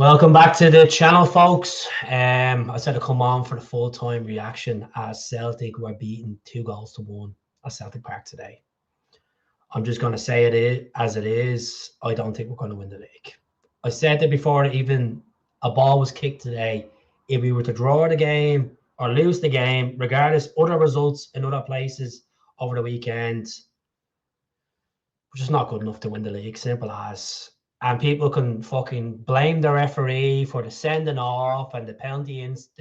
Welcome back to the channel, folks. I said to come on for the full-time reaction as Celtic were beaten 2-1 at Celtic Park today. I'm just going to say as it is. I don't think we're going to win the league. I said that before even a ball was kicked today. If we were to draw the game or lose the game, regardless other results in other places over the weekend, we're just not good enough to win the league. Simple as. And people can fucking blame the referee for the sending off and the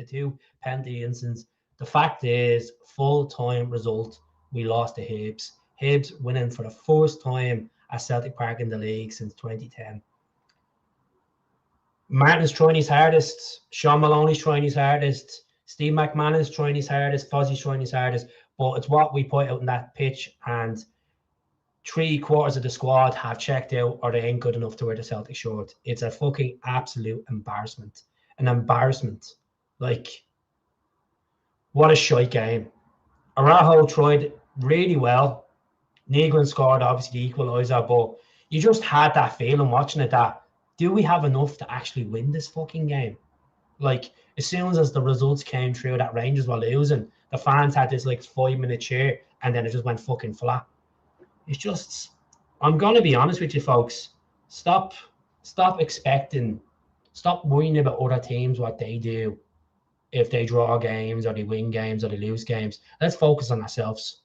two penalty incidents. The fact is, full-time result, we lost to Hibs. Hibs winning for the first time at Celtic Park in the league since 2010. Martin's trying his hardest. Sean Maloney's trying his hardest. Steve McManus trying his hardest. Fozzie's trying his hardest. But it's what we put out in that pitch, and 3/4 of the squad have checked out or they ain't good enough to wear the Celtic shirt. It's a fucking absolute embarrassment. An embarrassment. Like, what a shite game. Araujo tried really well. Negrin scored, obviously, the equaliser, but you just had that feeling watching it that, do we have enough to actually win this fucking game? Like, as soon as the results came through that Rangers were losing, the fans had this, like, 5-minute cheer, and then it just went fucking flat. It's just, I'm going to be honest with you, folks. Stop worrying about other teams, what they do, if they draw games or they win games or they lose games. Let's focus on ourselves.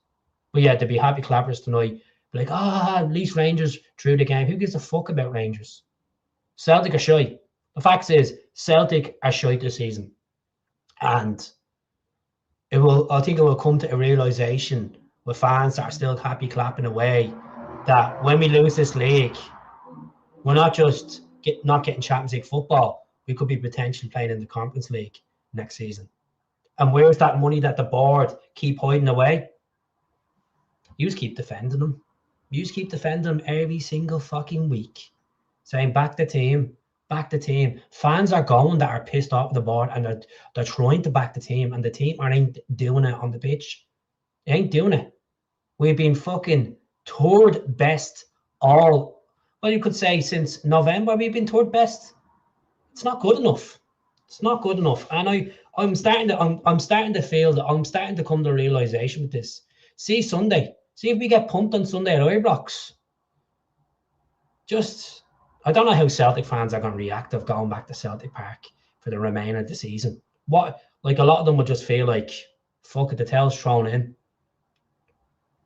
But yeah, to be happy clappers tonight, be like, at least Rangers drew the game. Who gives a fuck about Rangers? Celtic are shy. The fact is, Celtic are shy this season. And I think it will come to a realisation with fans that are still happy clapping away, that when we lose this league, we're not just not getting Champions League football, we could be potentially playing in the Conference League next season. And where's that money that the board keep hiding away? You just keep defending them. You just keep defending them every single fucking week, saying back the team, back the team. Fans are going that are pissed off the board, and they're trying to back the team, and the team aren't doing it on the pitch. They ain't doing it. We've been fucking third best you could say since November. We've been third best. It's not good enough. It's not good enough. And I'm starting to feel that I'm starting to come to a realization with this. See Sunday. See if we get pumped on Sunday at Ibrox. I don't know how Celtic fans are going to react of going back to Celtic Park for the remainder of the season. A lot of them would just feel like, fuck it, the tail's thrown in.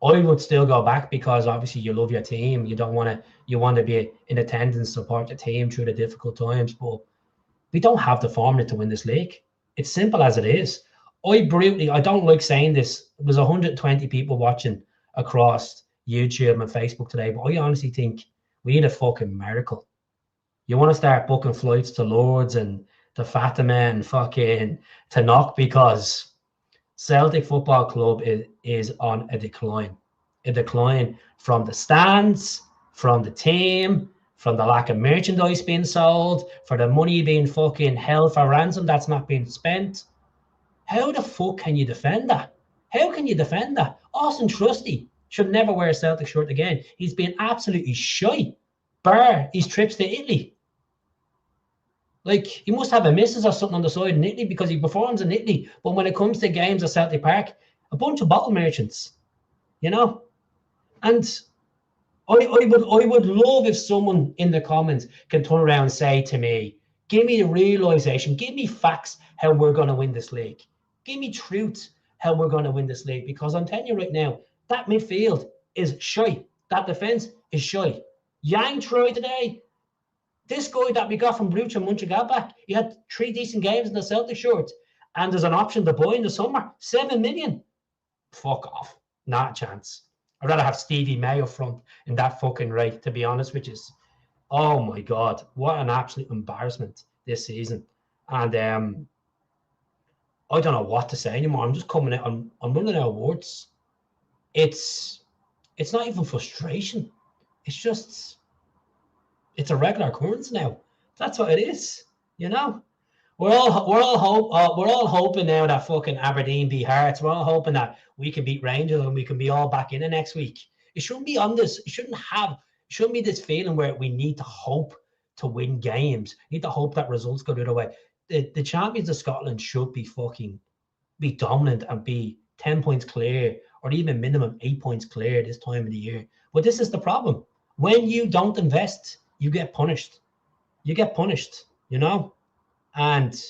I would still go back because obviously you love your team. You want to be in attendance, support the team through the difficult times. But we don't have the formula to win this league. It's simple as it is. I don't like saying this. There was 120 people watching across YouTube and Facebook today, but I honestly think we need a fucking miracle. You want to start booking flights to Lourdes and to Fatima and fucking to Knock, because Celtic Football Club is on a decline. A decline from the stands, from the team, from the lack of merchandise being sold, for the money being fucking held for ransom that's not being spent. How the fuck can you defend that? How can you defend that? Austin Trusty should never wear a Celtic shirt again. He's been absolutely shy, bar his trips to Italy. Like, he must have a missus or something on the side in Italy because he performs in Italy. But when it comes to games at Celtic Park, a bunch of bottle merchants, you know? And I would love if someone in the comments can turn around and say to me, give me a realisation, give me facts how we're going to win this league. Give me truth how we're going to win this league. Because I'm telling you right now, that midfield is shy. That defence is shy. Yang tried today. This guy that we got from Borussia Mönchengladbach, he had 3 decent games in the Celtic shirt, and there's an option to buy in the summer. 7 million. Fuck off. Not a chance. I'd rather have Stevie May up front in that fucking rate, to be honest with you. Oh my God. What an absolute embarrassment this season. And I don't know what to say anymore. I'm just coming out. I'm running out of words. It's not even frustration. It's a regular occurrence now. That's what it is, you know. We're all hoping now that fucking Aberdeen beat Hearts. We're all hoping that we can beat Rangers and we can be all back in the next week. It shouldn't be on this. It shouldn't be this feeling where we need to hope to win games. You need to hope that results go the other way. The champions of Scotland should be dominant and be 10 points clear, or even minimum 8 points clear this time of the year. But this is the problem. When you don't invest, you get punished. You get punished, And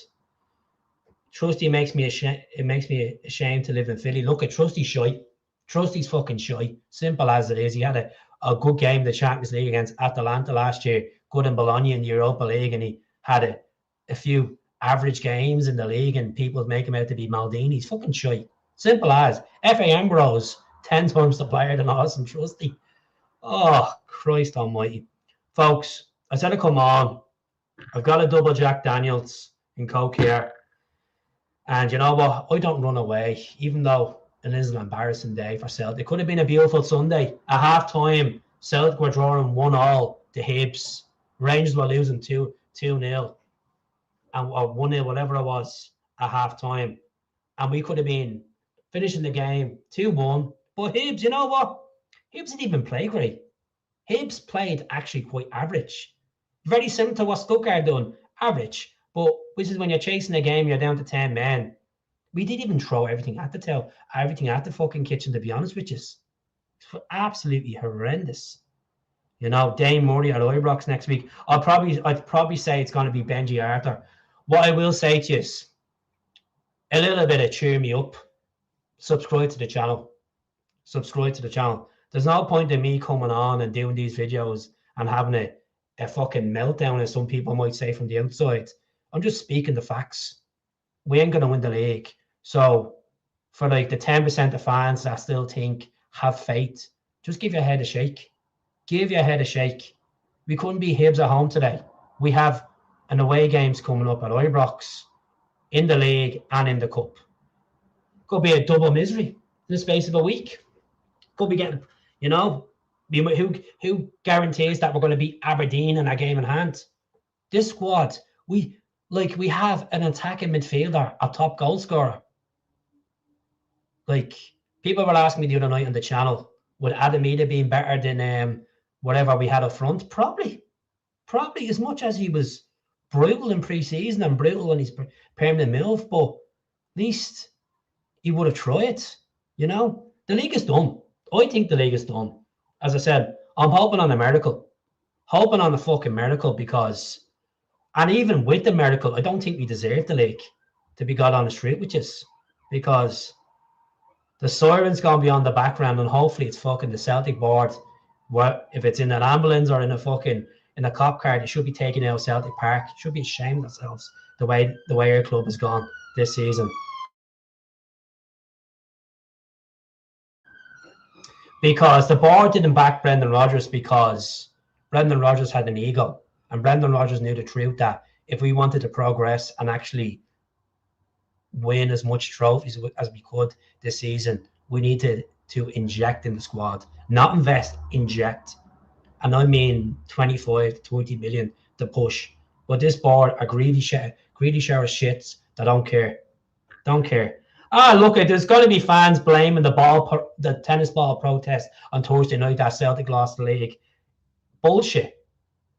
Trusty makes me ashamed. It makes me ashamed to live in Philly. Look at Trusty's shy. Trusty's fucking shy. Simple as it is. He had a good game in the Champions League against Atalanta last year. Good in Bologna in the Europa League, and he had a few average games in the league, and people make him out to be Maldini. He's fucking shy. Simple as. F.A. Ambrose, 10 times the player than Austin Trusty. Oh, Christ almighty. Folks, I said to come on. I've got a double Jack Daniels in Coke here. And you know what? I don't run away, even though it is an embarrassing day for Celtic. It could have been a beautiful Sunday. At half-time, Celtic were drawing 1-1 to Hibs. Rangers were losing 2-0. Or 1-0, whatever it was, at half-time. And we could have been finishing the game 2-1. But Hibs, you know what? Hibs didn't even play great. Hibs played actually quite average. Very similar to what Stuttgart done. Average. But which is when you're chasing a game, you're down to 10 men. We didn't even throw everything at the fucking kitchen, to be honest with you. It's absolutely horrendous. Dane Murray at Ibrox next week. I'd probably say it's going to be Benji Arthur. What I will say to you is a little bit of cheer me up. Subscribe to the channel. There's no point in me coming on and doing these videos and having a fucking meltdown, as some people might say from the outside. I'm just speaking the facts. We ain't going to win the league. So for like the 10% of fans that still think, have faith, just give your head a shake. Give your head a shake. We couldn't be Hibs at home today. We have an away games coming up at Ibrox, in the league and in the cup. Could be a double misery in the space of a week. Could be getting, who guarantees that we're going to beat Aberdeen in our game in hand? This squad, we have an attacking midfielder, a top goal scorer. Like, people were asking me the other night on the channel, would Adamida being better than whatever we had up front? Probably as much as he was brutal in pre-season and brutal on his permanent move, but at least he would have tried. The league is done. I think the league is done. As I said, I'm hoping on a miracle. Hoping on a fucking miracle, because, and even with the miracle, I don't think we deserve the league, to be God honest with you, because the siren's going to be on the background, and hopefully it's fucking the Celtic board. If it's in an ambulance or in a cop car, they should be taking out Celtic Park. Should be ashamed of themselves the way our club has gone this season. Because the board didn't back Brendan Rodgers, because Brendan Rodgers had an ego, and Brendan Rodgers knew the truth that if we wanted to progress and actually win as much trophies as we could this season, we needed to inject in the squad, not invest, inject. And I mean 25 to 20 million to push. But this board are greedy shower shits that don't care. Look, there's going to be fans blaming the tennis ball protest on Thursday night that Celtic lost the league. Bullshit.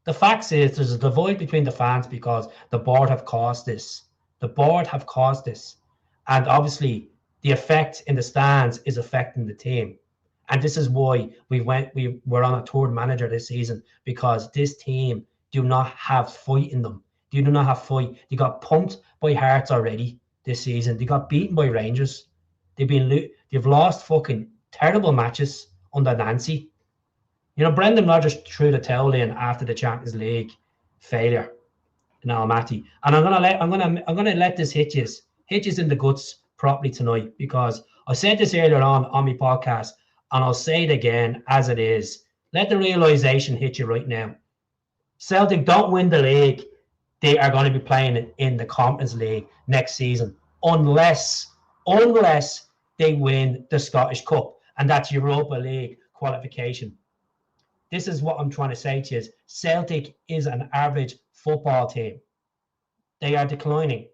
The fact is, there's a divide between the fans because the board have caused this. And obviously, the effect in the stands is affecting the team. And this is why we're on a third manager this season, because this team do not have fight in them. They do not have fight. They got pumped by Hearts already this season. They got beaten by Rangers. They've lost fucking terrible matches under Nancy. Brendan Rodgers threw the towel in after the Champions League failure in Almaty. And I'm gonna let this hit you in the guts properly tonight, because I said this earlier on my podcast, and I'll say it again as it is. Let the realization hit you right now. Celtic don't win the league. They are going to be playing in the Conference League next season, unless they win the Scottish Cup, and that's Europa League qualification. This is what I'm trying to say to you. Celtic is an average football team. They are declining.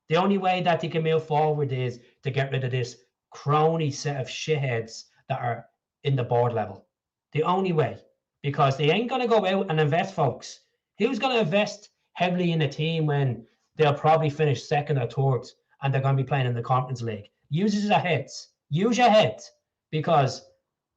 The only way that they can move forward is to get rid of this crony set of shitheads that are in the board level. The only way, because they ain't going to go out and invest, folks. Who's going to invest heavily in a team when they'll probably finish second or third and they're going to be playing in the Conference League? Use your heads. Use your heads, because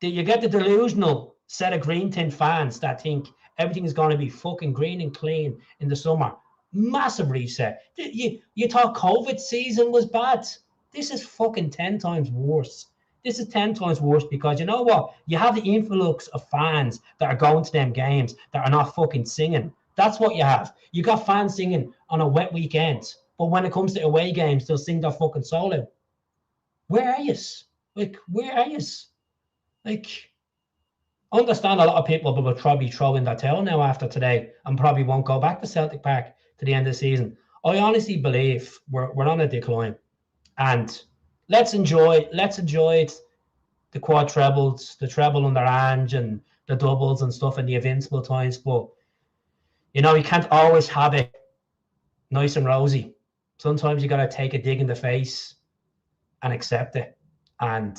you get the delusional set of green tint fans that think everything is going to be fucking green and clean in the summer. Massive reset. You thought COVID season was bad. This is fucking 10 times worse. This is 10 times worse, because you know what? You have the influx of fans that are going to them games that are not fucking singing. That's what you have. You got fans singing on a wet weekend, but when it comes to away games, they'll sing their fucking soul out. Where are you? Like, where are you? Like, I understand a lot of people will probably throw in their towel now after today and probably won't go back to Celtic Park to the end of the season. I honestly believe we're on a decline, and let's enjoy it. The quad trebles, the treble under Ange, and the doubles and stuff in the invincible times. But you know, you can't always have it nice and rosy. Sometimes you got to take a dig in the face and accept it. And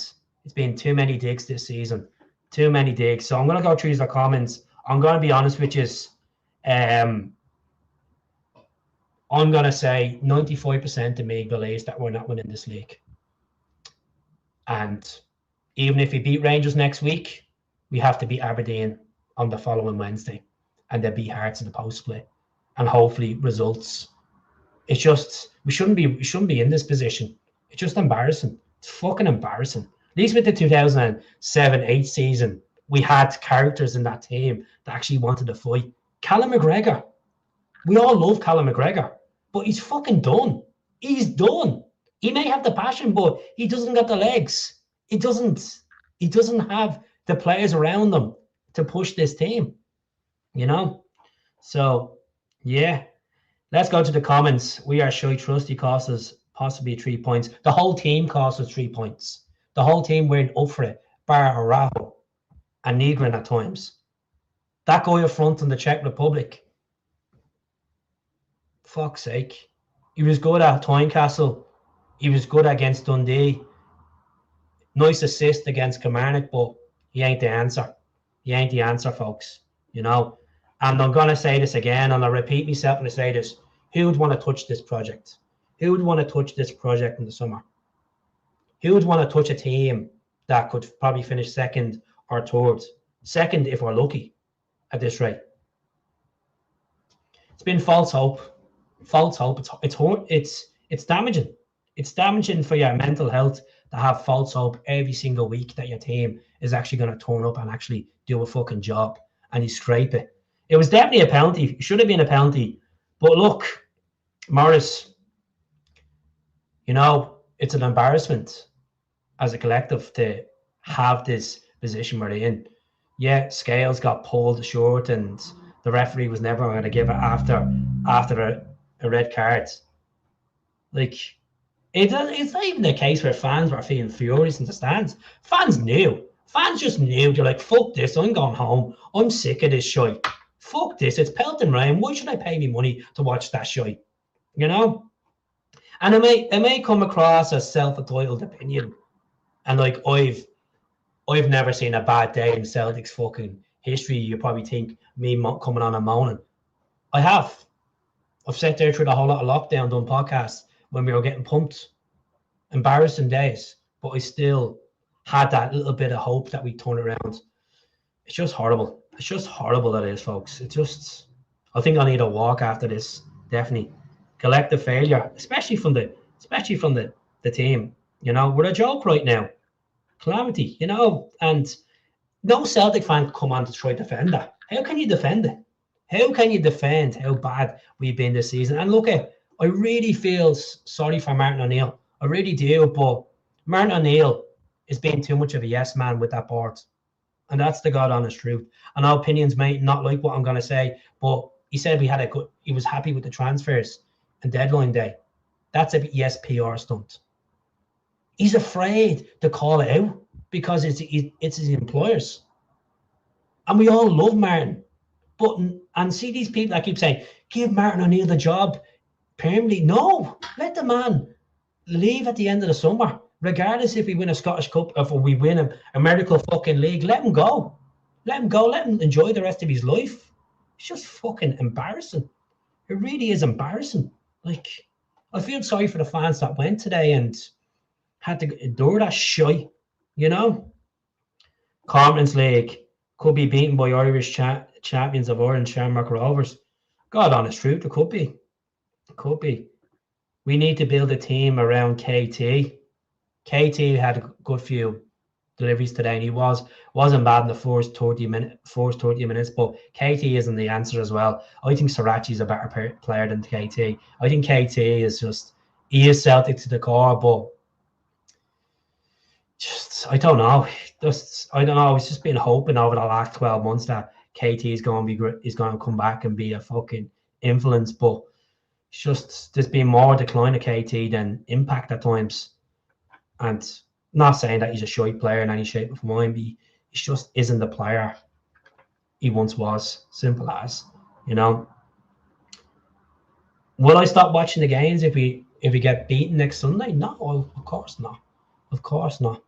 it's been too many digs this season. Too many digs. So I'm going to go through the comments. I'm going to be honest with you. I'm going to say 95% of me believes that we're not winning this league. And even if we beat Rangers next week, we have to beat Aberdeen on the following Wednesday. And then beat Hearts in the post split. And hopefully results. It's just, we shouldn't be in this position. It's just embarrassing. It's fucking embarrassing. At least with the 2007-8 season, we had characters in that team that actually wanted to fight. Callum McGregor. We all love Callum McGregor, but he's fucking done. He's done. He may have the passion, but he doesn't got the legs. He doesn't have the players around him to push this team, you know? So, yeah. Let's go to the comments. We are shy. Trusty cost us possibly 3 points. The whole team cost us 3 points. The whole team weren't up for it, bar Araujo and Negrin at times. That guy up front in the Czech Republic, fuck's sake. He was good at Tynecastle. He was good against Dundee. Nice assist against Kilmarnock, but he ain't the answer. He ain't the answer, folks. You know? And I'm going to say this again, and I'll repeat myself when I say this. Who would want to touch this project? Who would want to touch this project in the summer? Who would want to touch a team that could probably finish second or third? Second, if we're lucky, at this rate. It's been false hope. False hope. It's damaging. It's damaging for your mental health to have false hope every single week that your team is actually going to turn up and actually do a fucking job, and you scrape it. It was definitely a penalty. It should have been a penalty. But look, Morris, you know, it's an embarrassment as a collective to have this position we're in. Yeah, Scales got pulled short and the referee was never going to give it after a red card. Like, it's not even the case where fans were feeling furious in the stands. Fans knew. Fans just knew. They're like, fuck this, I'm going home. I'm sick of this shite. Fuck this, it's pelting rain. Why should I pay me money to watch that shite? You know? And it may come across as self-entitled opinion. And like, I've never seen a bad day in Celtic's fucking history. You probably think me coming on and moaning. I have. I've sat there through the whole lot of lockdown, done podcasts when we were getting pumped. Embarrassing days. But I still had that little bit of hope that we'd turn around. It's just horrible. It's just horrible, that is, folks. It's just, I think I need a walk after this. Definitely. Collective failure, especially from the team. You know, we're a joke right now. Calamity, you know, and no Celtic fan come on to try to defend that. How can you defend it? How can you defend how bad we've been this season? And look, I really feel sorry for Martin O'Neill. I really do, but Martin O'Neill is being too much of a yes man with that board. And that's the God honest truth. And our opinions may not like what I'm going to say, but he said he was happy with the transfers and deadline day. That's a yes PR stunt. He's afraid to call it out because it's his employers. And we all love Martin. And see these people that keep saying, give Martin O'Neill the job permanently. No, let the man leave at the end of the summer. Regardless if we win a Scottish Cup or if we win a medical fucking league, let him go. Let him go. Let him enjoy the rest of his life. It's just fucking embarrassing. It really is embarrassing. Like, I feel sorry for the fans that went today and had to endure that shite, you know? Conference League could be beaten by Irish champions of Ireland, Shamrock Rovers. God honest truth, it could be. It could be. We need to build a team around KT. KT had a good few deliveries today, and he wasn't bad in the first 30 minutes, but KT isn't the answer as well. I think Srirachi's a better player than KT. I think KT is just, he is Celtic to the core, but just, I don't know. I don't know. I was just been hoping over the last 12 months that KT is going to come back and be a fucking influence, but it's just, there's been more decline of KT than impact at times. And not saying that he's a shy player in any shape or form, he just isn't the player he once was. Simple as, you know. Will I stop watching the games if we get beaten next Sunday? No, of course not. Of course not.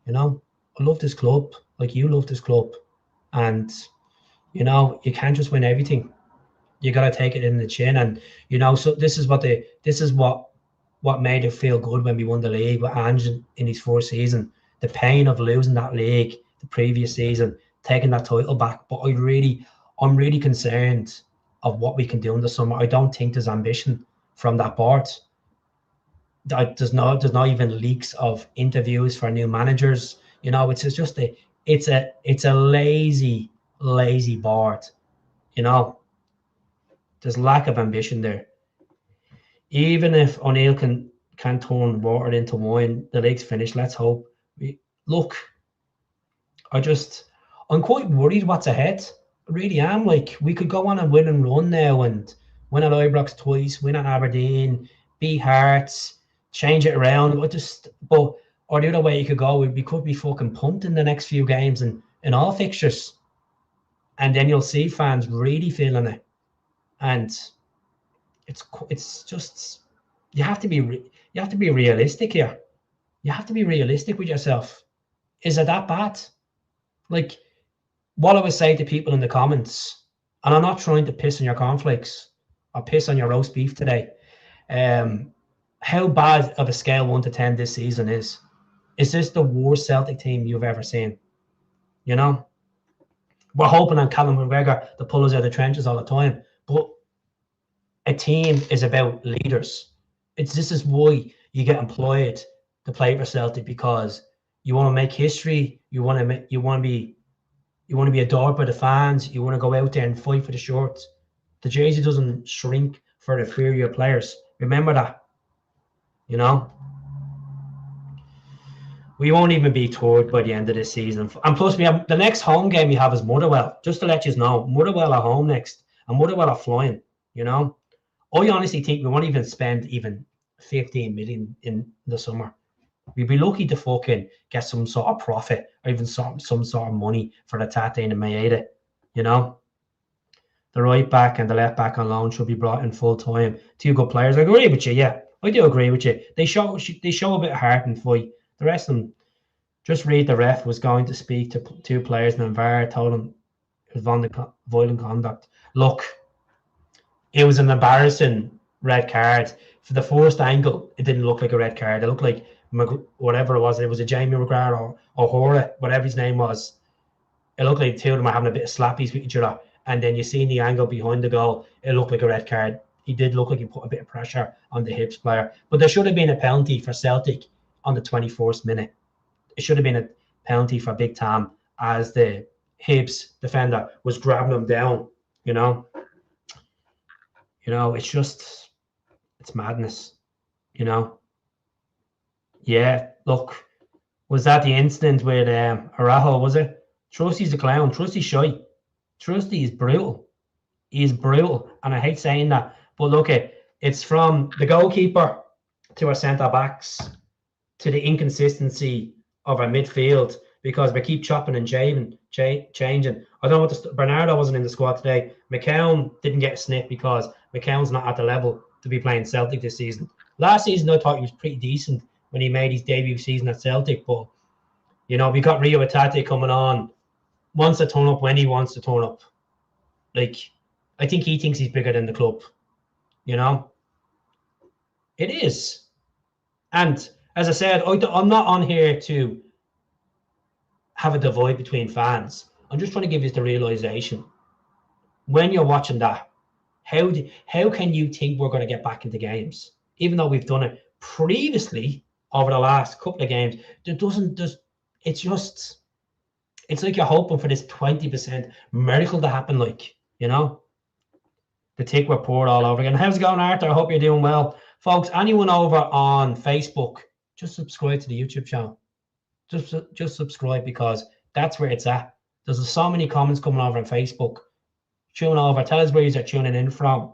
You know, I love this club like you love this club, and you know you can't just win everything. You got to take it in the chin, and you know. So this is what made it feel good when we won the league with Ange in his first season. The pain of losing that league the previous season, taking that title back. But I'm really concerned of what we can do in the summer. I don't think there's ambition from that board. There's not even leaks of interviews for new managers. You know, it's just it's a lazy board. You know, there's lack of ambition there. Even if O'Neill can turn water into wine, the league's finished. Let's hope. Look, I'm quite worried what's ahead. I really am. Like, we could go on a win and run now and win at Ibrox twice, win at Aberdeen, beat Hearts, change it around. Or the other way you could go, we could be fucking pumped in the next few games and in all fixtures, and then you'll see fans really feeling it. And it's just, you have to be realistic here. You have to be realistic with yourself. Is it that bad? Like, what I would say to people in the comments, and I'm not trying to piss on your cornflakes or piss on your roast beef today. How bad of a scale 1 to 10 this season is? Is this the worst Celtic team you've ever seen? You know, we're hoping on Callum McGregor to pull us out of the trenches all the time, but a team is about leaders. This is why you get employed to play for Celtic, because you want to make history. You want to be adored by the fans. You want to go out there and fight for the shirts. The jersey doesn't shrink for inferior players. Remember that. You know, we won't even be toured by the end of this season. And plus, we have the next home game we have is Motherwell. Just to let you know, Motherwell are home next, and Motherwell are flying. You know, I honestly think we won't even spend even 15 million in the summer. We'd be lucky to fucking get some sort of profit or even some sort of money for the Tate and Maeda. You know, the right back and the left back on loan should be brought in full time. 2 good players. I agree with you. Yeah, I do agree with you. They show a bit of heart and fight. The rest of them, just read the ref was going to speak to 2 players and then VAR told him it was violent conduct. Look, it was an embarrassing red card. For the first angle, it didn't look like a red card. It looked like whatever it was. It was a Jamie McGrath or Hora, whatever his name was. It looked like the 2 of them are having a bit of slappies with each other. And then you see in the angle behind the goal, it looked like a red card. He did look like he put a bit of pressure on the Hibs player. But there should have been a penalty for Celtic on the 21st minute. It should have been a penalty for Big Tam as the Hibs defender was grabbing him down, you know. You know, it's madness, you know. Yeah, look, was that the incident with Arajo, was it? Trusty's a clown. Trusty's shy. Trusty is brutal. He's brutal, and I hate saying that. But look, it's from the goalkeeper to our centre-backs to the inconsistency of our midfield, because we keep chopping and changing. I don't know what Bernardo wasn't in the squad today. McCown didn't get a sniff because McCown's not at the level to be playing Celtic this season. Last season, I thought he was pretty decent when he made his debut season at Celtic, but you know, we got Rio Atate coming on, wants to turn up when he wants to turn up. Like, I think he thinks he's bigger than the club. You know, it is. And as I said, I'm not on here to have a divide between fans. I'm just trying to give you the realization. When you're watching that, how can you think we're going to get back into games? Even though we've done it previously over the last couple of games, it's like you're hoping for this 20% miracle to happen, like, you know? The tick report all over again. How's it going, Arthur? I hope you're doing well. Folks, anyone over on Facebook, just subscribe to the YouTube channel. Just subscribe, because that's where it's at. There's so many comments coming over on Facebook. Tune over. Tell us where you're tuning in from.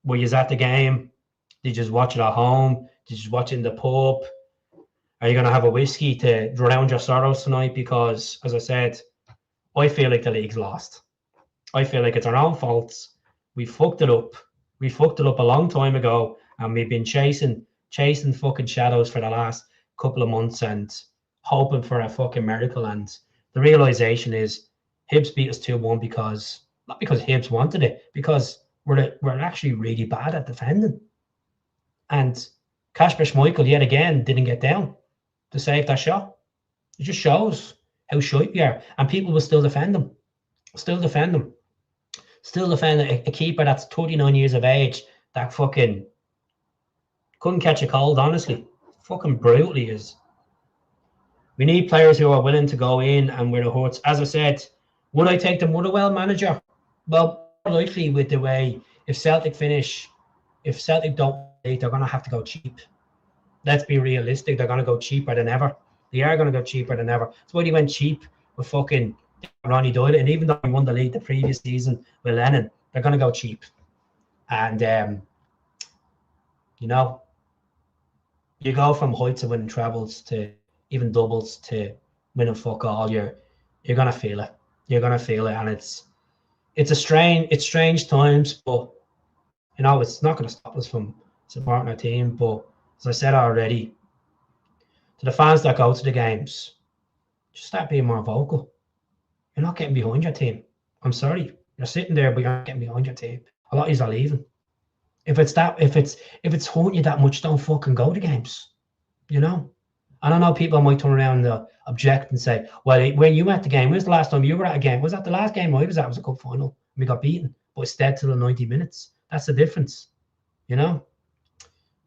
Were you at the game? Did you just watch it at home? Did you just watch it in the pub? Are you going to have a whiskey to drown your sorrows tonight? Because, as I said, I feel like the league's lost. I feel like it's our own faults. We fucked it up. We fucked it up a long time ago, and we've been chasing fucking shadows for the last couple of months and hoping for a fucking miracle. And the realization is Hibs beat us 2-1 because, not because Hibs wanted it, because we're actually really bad at defending. And Kasper Schmeichel, yet again, didn't get down to save that shot. It just shows how shite we are. And people will still defend them. Still defend a keeper that's 39 years of age that fucking couldn't catch a cold, honestly. Fucking brutally is. We need players who are willing to go in and where it hurts. As I said, would I take the Motherwell manager? Well, more likely with the way, if Celtic don't, they're going to have to go cheap. Let's be realistic. They're going to go cheaper than ever. They are going to go cheaper than ever. That's why they went cheap with fucking Ronnie Doyle. And even though he won the league the previous season with Lennon, they're going to go cheap. And, you know, you go from heights of winning trebles to even doubles to winning fuck all. You're going to feel it. You're going to feel it. And it's strange times, but, you know, it's not going to stop us from supporting our team. But as I said already, to the fans that go to the games, just start being more vocal. You're not getting behind your team. I'm sorry. You're sitting there, but you're not getting behind your team. A lot of you are leaving. If it's hurting you that much, don't fucking go to games. You know? I don't know, people might turn around and object and say, well, when you were at the game, when was the last time you were at a game? Was that the last game I was at? It was a cup final. We got beaten, but it stayed till the 90 minutes. That's the difference. You know?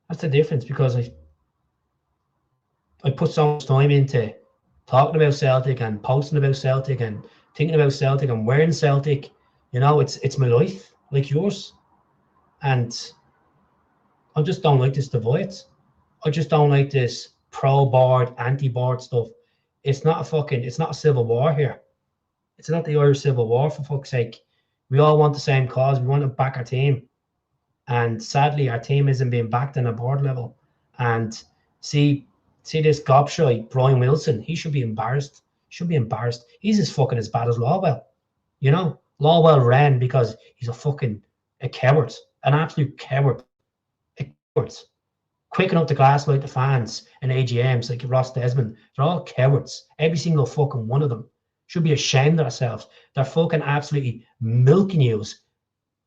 That's the difference, because I put so much time into talking about Celtic and posting about Celtic and thinking about Celtic and wearing Celtic. You know, it's my life, like yours. And I just don't like this divide. I just don't like this pro-board, anti-board stuff. It's not a civil war here. It's not the Irish Civil War, for fuck's sake. We all want the same cause. We want to back our team. And sadly, our team isn't being backed on a board level. And see this gobshite, Brian Wilson, he should be embarrassed. He's as fucking as bad as Lawwell. You know, Lawwell ran because he's a coward, an absolute coward. A coward. Quick enough to gaslight the fans and AGMs like Ross Desmond. They're all cowards. Every single fucking one of them. Should be ashamed of themselves. They're fucking absolutely milking yous,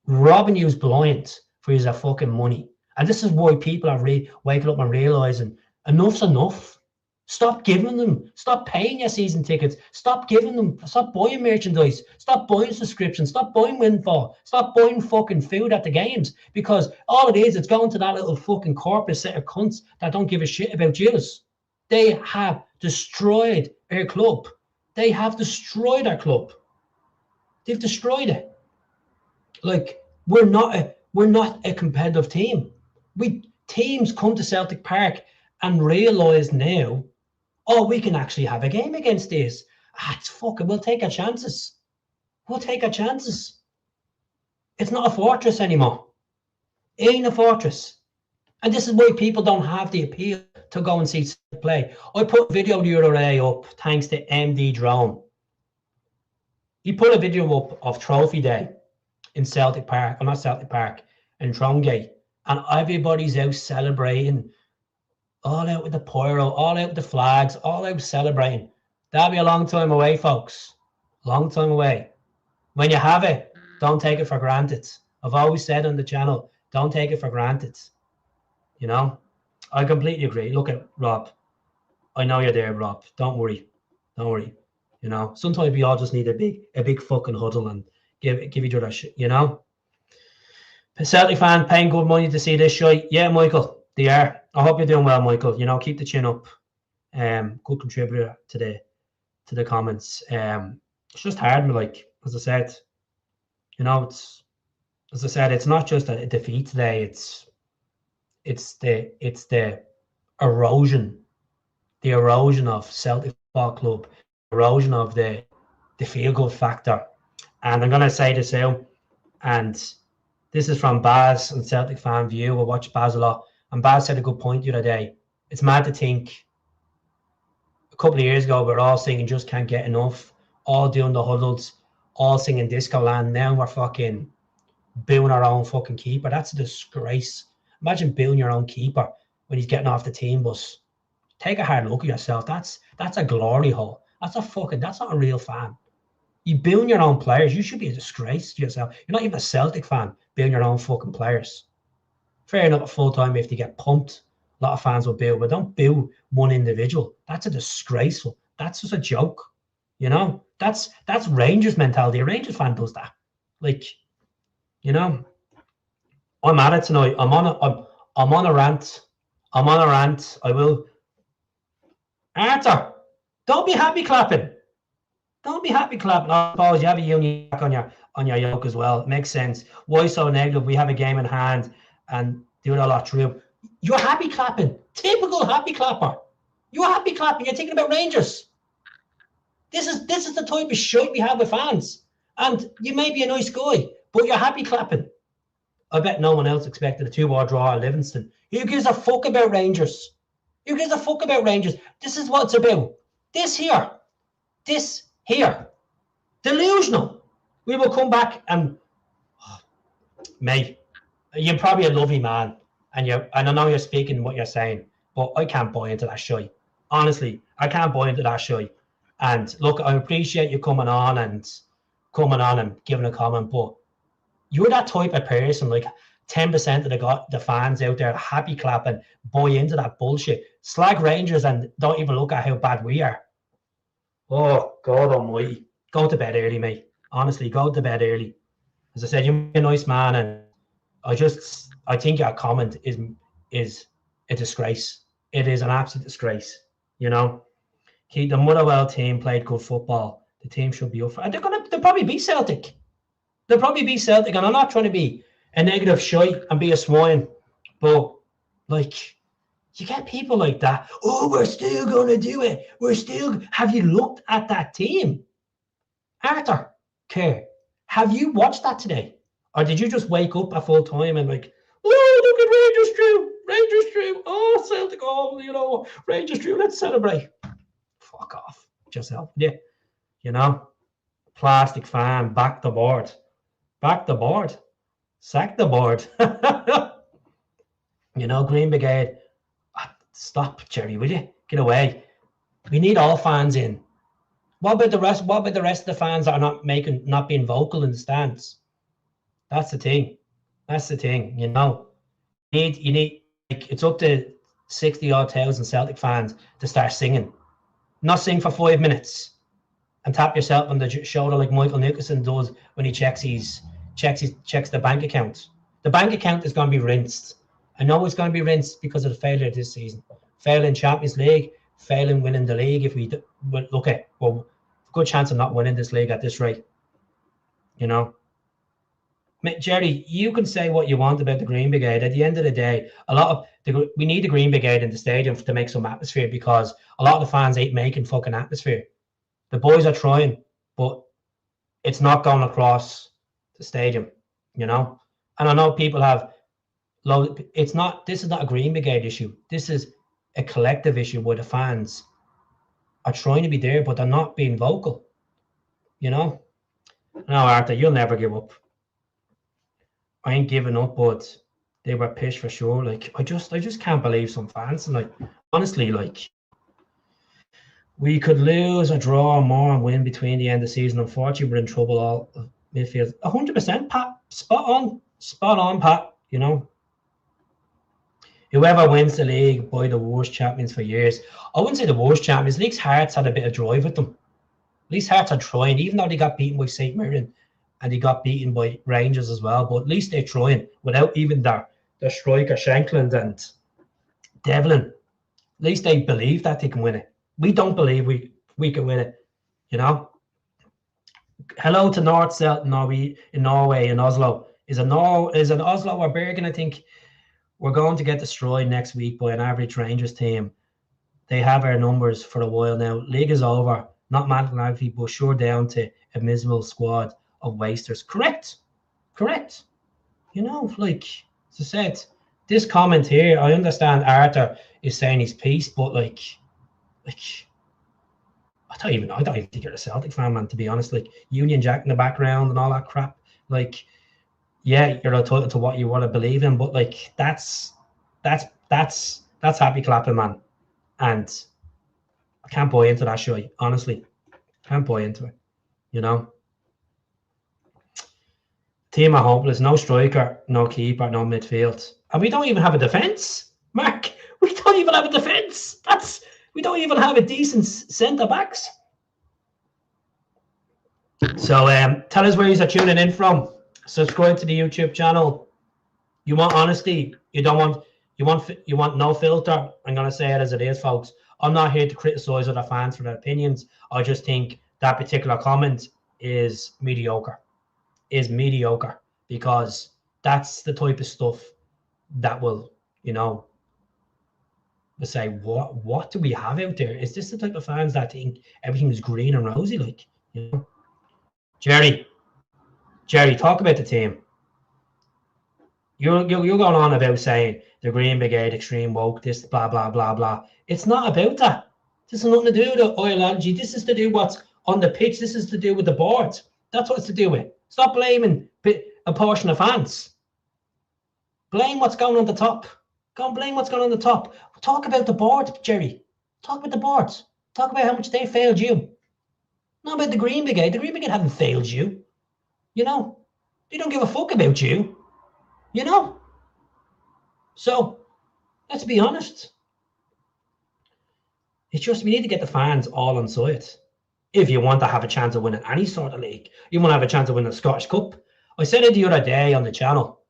robbing yous blind for your fucking money. And this is why people are waking up and realizing enough's enough. Stop giving them. Stop paying your season tickets. Stop giving them. Stop buying merchandise. Stop buying subscriptions. Stop buying windfall. Stop buying fucking food at the games. Because all it is, it's going to that little fucking corporate set of cunts that don't give a shit about yous. They have destroyed our club. They have destroyed our club. They've destroyed it. Like, we're not a competitive team. Teams come to Celtic Park and realise now, oh, we can actually have a game against this. It's fucking, we'll take our chances. It's not a fortress anymore. It ain't a fortress. And this is why people don't have the appeal to go and see Celtic play. I put a video the other day up, thanks to MD Drone. He put a video up of Trophy Day in Celtic Park, or not Celtic Park, in Trongate. And everybody's out celebrating, all out with the pyro, all out with the flags, all out celebrating. That'll be a long time away, folks. Long time away. When you have it, don't take it for granted. I've always said on the channel, don't take it for granted. You know, I completely agree. Look at Rob. I know you're there, Rob. Don't worry. Don't worry. You know, sometimes we all just need a big fucking huddle and give each other shit, you know? Celtic fan paying good money to see this show. Yeah, Michael, they are. I hope you're doing well, Michael. You know, keep the chin up. Good contributor to the comments. It's just hard, like as I said, you know, it's not just a defeat today. It's the erosion, of Celtic Football Club, erosion of the feel good factor. And I'm gonna say this out, and this is from Baz and Celtic Fan View. I watch Baz a lot, and Baz said a good point the other day. It's mad to think a couple of years ago we were all singing "Just Can't Get Enough," all doing the huddles, all singing Disco Land. Now we're fucking booing our own fucking keeper. That's a disgrace. Imagine booing your own keeper when he's getting off the team bus. Take a hard look at yourself. That's a glory hole. That's not a real fan. You booing your own players. You should be a disgrace to yourself. You're not even a Celtic fan booing your own fucking players. Fair enough, at full time if they get pumped, a lot of fans will boo, but don't boo one individual. That's a disgraceful. That's just a joke. You know, that's Rangers mentality. A Rangers fan does that. Like, you know, I'm at it tonight. I'm on a rant. I will. Arthur, don't be happy clapping. Don't be happy clapping. I suppose you have a union on your yoke as well. It makes sense. Why so negative? We have a game in hand and do it a lot through. You're happy clapping. Typical happy clapper. You're happy clapping. You're thinking about Rangers. This is the type of shit we have with fans. And you may be a nice guy, but you're happy clapping. I bet no one else expected a 2-2 draw at Livingston. Who gives a fuck about Rangers? Who gives a fuck about Rangers? This is what it's about. This here. Delusional. We will come back and, mate, you're probably a lovely man, and I know you're speaking what you're saying, but I can't buy into that shit. Honestly, I can't buy into that shit. And look, I appreciate you coming on and giving a comment, but you're that type of person, like 10% of the fans out there happy clapping, buy into that bullshit. Slag Rangers and don't even look at how bad we are. Oh, God almighty. Go to bed early, mate. Honestly, go to bed early. As I said, you're a nice man, and I think your comment is a disgrace. It is an absolute disgrace, you know. The Motherwell team played good football. The team should be up for it. They'll probably be Celtic. They'll probably be Celtic, and I'm not trying to be a negative shite and be a swine, but like, you get people like that. Oh, we're still going to do it. Have you looked at that team? Arthur, Kerr, have you watched that today? Or did you just wake up at full time and like, oh, look at Rangers through. Oh, Celtic, oh, you know, Rangers through. Let's celebrate. Fuck off yourself. Yeah. You know, plastic fan, back the board. Sack the board. You know, Green Brigade. Stop, Jerry, will you? Get away. We need all fans in. What about the rest? What about the rest of the fans that are not being vocal in the stands? That's the thing. You know, you need like, it's up to 60,000 Celtic fans to start singing. Not sing for 5 minutes and tap yourself on the shoulder like Michael Nicholson does when he checks the bank account. The bank account is going to be rinsed. I know it's going to be rinsed because of the failure this season. Failing Champions League, failing winning the league. If we look at, well, good chance of not winning this league at this rate. You know, Jerry, you can say what you want about the Green Brigade. At the end of the day, we need the Green Brigade in the stadium to make some atmosphere, because a lot of the fans ain't making fucking atmosphere. The boys are trying, but it's not going across the stadium, you know. And I know people have. This is not a Green Brigade issue. This is a collective issue where the fans are trying to be there, but they're not being vocal. You know? No, Arthur, you'll never give up. I ain't giving up, but they were pissed for sure. Like, I just can't believe some fans. And like, honestly, like, we could lose or draw more and win between the end of the season. Unfortunately, we're in trouble all midfield. 100%, Pat. Spot on. Spot on, Pat. You know, whoever wins the league, by the worst champions for years. I wouldn't say the worst champions. League's Hearts had a bit of drive with them. At least Hearts are trying, even though they got beaten by St. Mirren and they got beaten by Rangers as well. But at least they're trying without even their striker Shankland and Devlin. At least they believe that they can win it. We don't believe we can win it, you know. Hello to North South Norway in Norway in Oslo. Is it Oslo or Bergen? I think we're going to get destroyed next week by an average Rangers team. They have our numbers for a while now. League is over. Not mathematically, but sure down to a miserable squad of wasters. Correct. You know, like as I said, this comment here, I understand Arthur is saying his piece, but like I don't even think you're a Celtic fan, man, to be honest. Like Union Jack in the background and all that crap. Like, yeah, you're entitled to what you want to believe in, but like that's happy clapping, man. And I can't buy into that shit, honestly. Can't buy into it. You know? Team are hopeless, no striker, no keeper, no midfield. And we don't even have a defence, Mark. We don't even have a defence. We don't even have a decent centre backs. So tell us where you're tuning in from. Subscribe to the YouTube channel. You want honesty. You want no filter. I'm gonna say it as it is, folks. I'm not here to criticize other fans for their opinions. I just think that particular comment is mediocre. Because that's the type of stuff that will, you know, say, what do we have out there? Is this the type of fans that think everything's green and rosy? Like, you know, Jerry, talk about the team. You're going on about saying the Green Brigade, extreme woke, this, blah, blah, blah, blah. It's not about that. This has nothing to do with the ideology. This is to do what's on the pitch. This is to do with the board. That's what it's to do with. Stop blaming a portion of fans. Blame what's going on the top. Go and blame what's going on the top. Talk about the board, Jerry. Talk about the boards. Talk about how much they failed you. Not about the Green Brigade. The Green Brigade haven't failed you. You know, they don't give a fuck about you. You know? So, let's be honest. It's just we need to get the fans all on side. If you want to have a chance of winning any sort of league, you want to have a chance of winning the Scottish Cup. I said it the other day on the channel.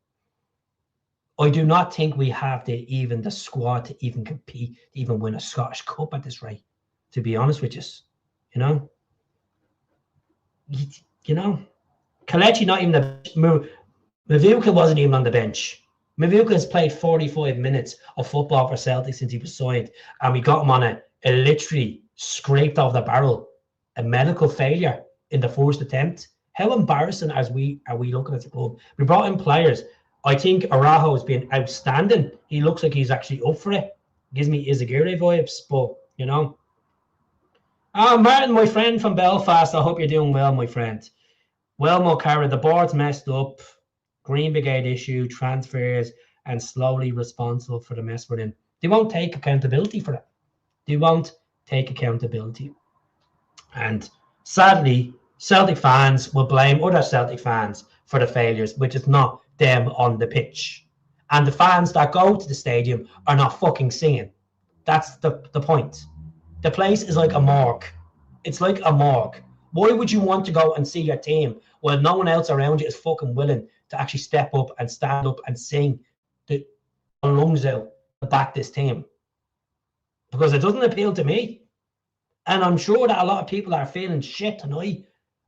I do not think we have the squad to even compete, to even win a Scottish Cup at this rate. To be honest with you, you know. Kelechi not even the Mavuka wasn't even on the bench. Mavuka has played 45 minutes of football for Celtic since he was signed, and we got him on a literally scraped off the barrel, a medical failure in the first attempt. How embarrassing are we looking at the club? We brought in players. I think Araujo has been outstanding. He looks like he's actually up for it. Gives me Izagirre vibes, but you know. Martin, my friend from Belfast, I hope you're doing well, my friend. Well, Mocara, the board's messed up. Green Brigade issue, transfers, and slowly responsible for the mess we're in. They won't take accountability for it. They won't take accountability. And sadly, Celtic fans will blame other Celtic fans for the failures, which is not them on the pitch. And the fans that go to the stadium are not fucking singing. That's the point. The place is like a morgue. It's like a morgue. Why would you want to go and see your team while no one else around you is fucking willing to actually step up and stand up and sing the lungs out to back this team? Because it doesn't appeal to me. And I'm sure that a lot of people are feeling shit tonight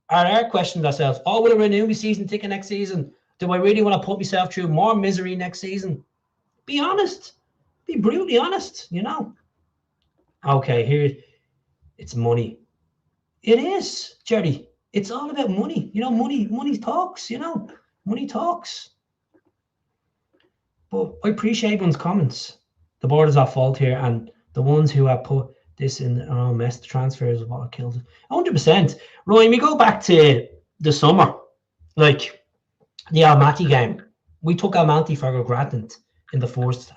are questioning ourselves. Oh, will I renew my season ticket next season? Do I really want to put myself through more misery next season? Be honest. Be brutally honest, you know. Okay, here it's money. It is, Jerry. It's all about money. You know, money talks, you know. Money talks. But I appreciate everyone's comments. The board is at fault here, and the ones who have put this in mess, the transfers is what killed it. 100%. Ryan, we go back to the summer. Like the Almaty game. We took Almaty for granted in the first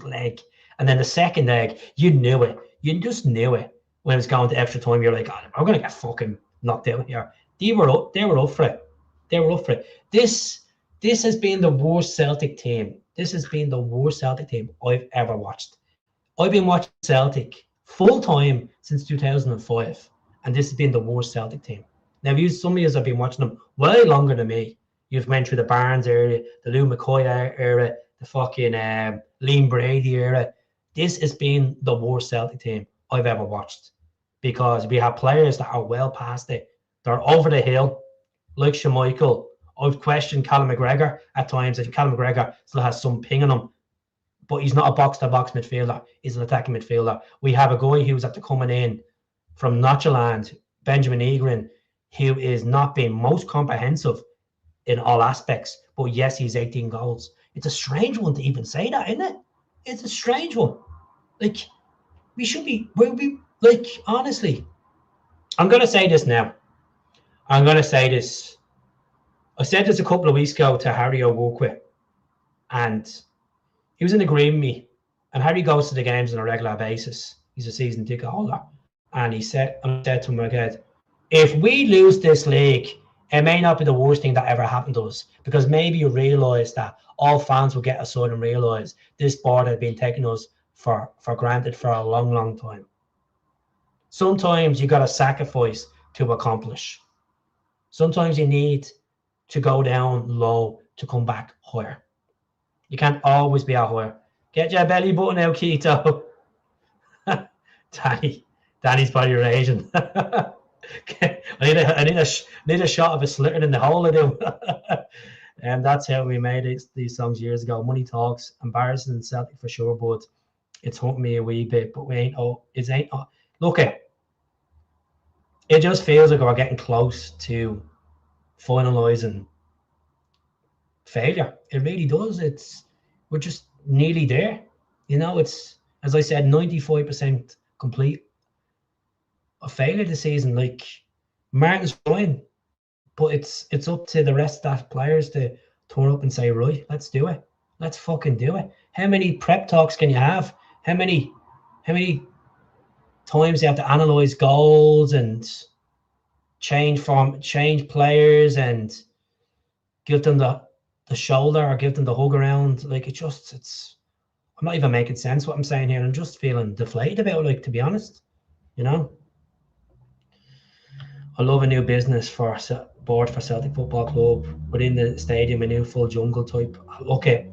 leg. And then the second leg, you knew it. You just knew it. When it was going to extra time, you're like, oh, we're going to get fucking knocked out here. They were up for it. They were up for it. This This has been the worst Celtic team. This has been the worst Celtic team I've ever watched. I've been watching Celtic full time since 2005, and this has been the worst Celtic team. Now, some of you have been watching them way longer than me. You've went through the Barnes era, the Lou McCoy era, the fucking Liam Brady era. This has been the worst Celtic team I've ever watched, because we have players that are well past it. They're over the hill, like Schmeichel. I've questioned Callum McGregor at times, and Callum McGregor still has some ping on him, but he's not a box-to-box midfielder. He's an attacking midfielder. We have a guy who's after coming in from Notchaland, Benjamin Egrin, who is not being most comprehensive in all aspects, but yes, he's 18 goals. It's a strange one to even say that, isn't it? It's a strange one. Like, we should be, like, honestly, I'm going to say this now. I'm going to say this. I said this a couple of weeks ago to Harry I work with, and he was in agreement with me. And Harry goes to the games on a regular basis. He's a season ticket holder. And I said to him again, if we lose this league, it may not be the worst thing that ever happened to us, because maybe you realise that all fans will get aside and realise this board had been taking us for granted for a long, long time. Sometimes you got to sacrifice to accomplish. Sometimes you need to go down low to come back higher. You can't always be out higher. Get your belly button out, Keto. Danny's probably raging. I need a shot of a slitter in the hole, I do. And that's how we made these songs years ago. Money Talks, embarrassing and Celtic for sure, but it's hurt me a wee bit. But we ain't. Look, it just feels like we're getting close to finalising failure. It really does. We're just nearly there. You know, it's, as I said, 95% complete. A failure this season. Like, Martin's fine, but it's up to the rest of the players to turn up and say, right, let's do it. Let's fucking do it. How many prep talks can you have? How many times you have to analyze goals and change players and give them the shoulder or give them the hug around? Like, I'm not even making sense what I'm saying here. I'm just feeling deflated about it, like, to be honest, you know. I love a new business for board for Celtic Football Club within the stadium, a new full jungle type. Okay,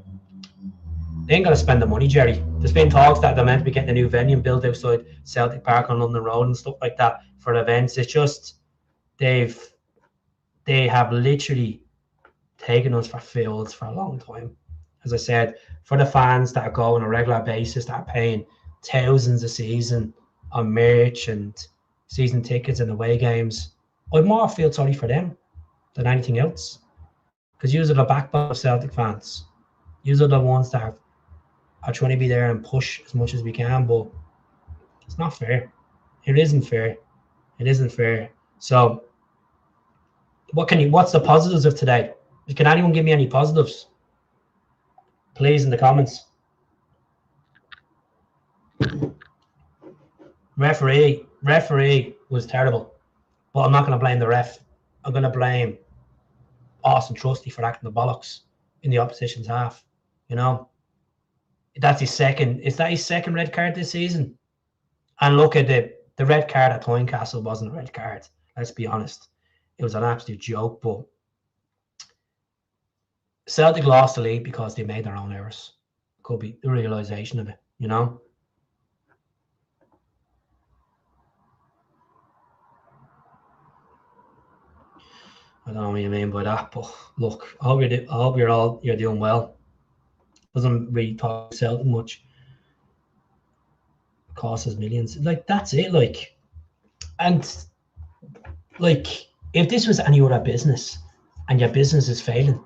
they ain't gonna spend the money, Jerry. There's been talks that they're meant to be getting a new venue built outside Celtic Park on London Road and stuff like that for events. It's just they have literally taken us for fools for a long time. As I said, for the fans that are going on a regular basis, that are paying thousands a season on merch and season tickets and away games, I'd more feel sorry for them than anything else. Because you are the backbone of Celtic fans. You are the ones that are trying to be there and push as much as we can, but it's not fair. It isn't fair. It isn't fair. So, what's the positives of today? Can anyone give me any positives? Please, in the comments. Referee was terrible, but I'm not going to blame the ref. I'm going to blame Austin Trusty for acting the bollocks in the opposition's half. You know, that's his second. Is that his second red card this season? And look at the red card at Tynecastle wasn't a red card. Let's be honest, it was an absolute joke. But Celtic lost the league because they made their own errors. Could be the realization of it. You know. I don't know what you mean by that, but look, I hope you're doing well. Doesn't really talk Celtic much. Costs us millions. Like, that's it. Like, and like, if this was any other business and your business is failing,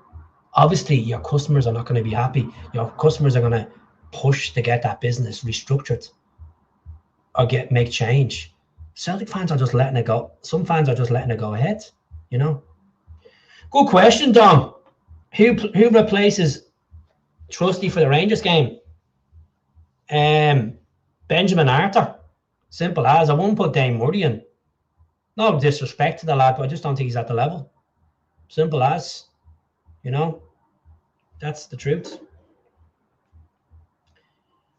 obviously your customers are not going to be happy. Your customers are going to push to get that business restructured or make change. Celtic fans are just letting it go. Some fans are just letting it go ahead, you know. Good question, Dom. Who replaces Trusty for the Rangers game? Benjamin Arthur. Simple as. I won't put Dane Murray in. No disrespect to the lad, but I just don't think he's at the level. Simple as. You know? That's the truth.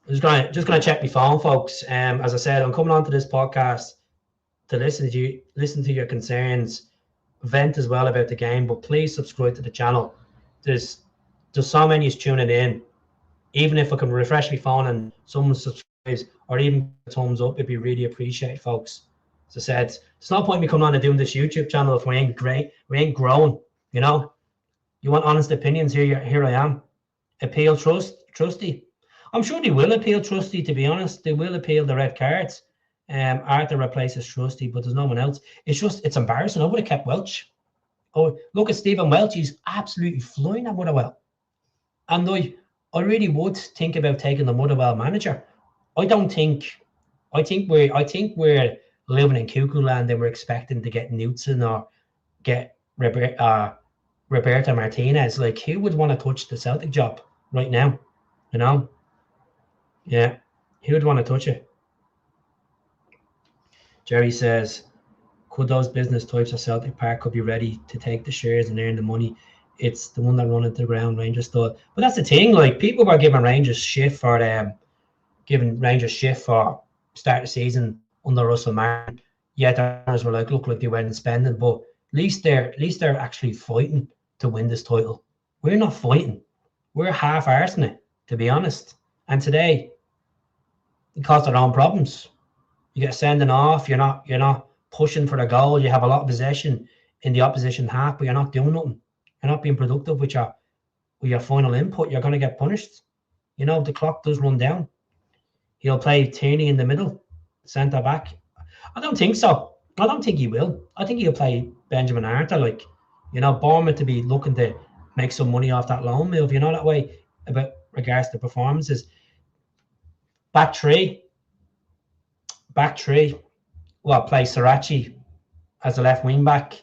I'm just gonna check my phone, folks. As I said, I'm coming onto this podcast to listen to your concerns, vent as well about the game. But please subscribe to the channel. There's so many is tuning in. Even if I can refresh my phone and someone subscribes or even a thumbs up, it'd be really appreciated, folks. As I said, there's no point me coming on and doing this YouTube channel if we ain't great, we ain't growing. You know, you want honest opinions here. Here I am. Appeal trusty. I'm sure they will appeal trusty. To be honest, they will appeal the red cards. Arthur replaces trusty, but there's no one else. It's embarrassing. I would have kept Welch. Oh, look at Stephen Welch. He's absolutely flying at Motherwell. And I really would think about taking the Motherwell manager. I think we're living in cuckoo land and we're expecting to get Knutson or get Roberto Martinez. Like, who would want to touch the Celtic job right now? You know? Yeah. Who would want to touch it? Jerry says, could those business types of Celtic Park could be ready to take the shares and earn the money? It's the one that run into the ground, Rangers thought. But that's the thing, like, people were giving Rangers shit for start the season under Russell Martin. Yeah, the owners were like, look like they weren't spending, but at least they're actually fighting to win this title. We're not fighting. We're half-arsing it, to be honest. And today, it caused our own problems. You get sending off, you're not pushing for the goal, you have a lot of possession in the opposition half, but you're not doing nothing. You're not being productive with your final input. You're going to get punished. You know, the clock does run down. He'll play Tierney in the middle, centre back. I don't think so. I don't think he will. I think he'll play Benjamin Arthur, like, you know, Bournemouth to be looking to make some money off that loan move, you know, that way, about regards to performances. Back three. Well, play Sarachi as a left wing back.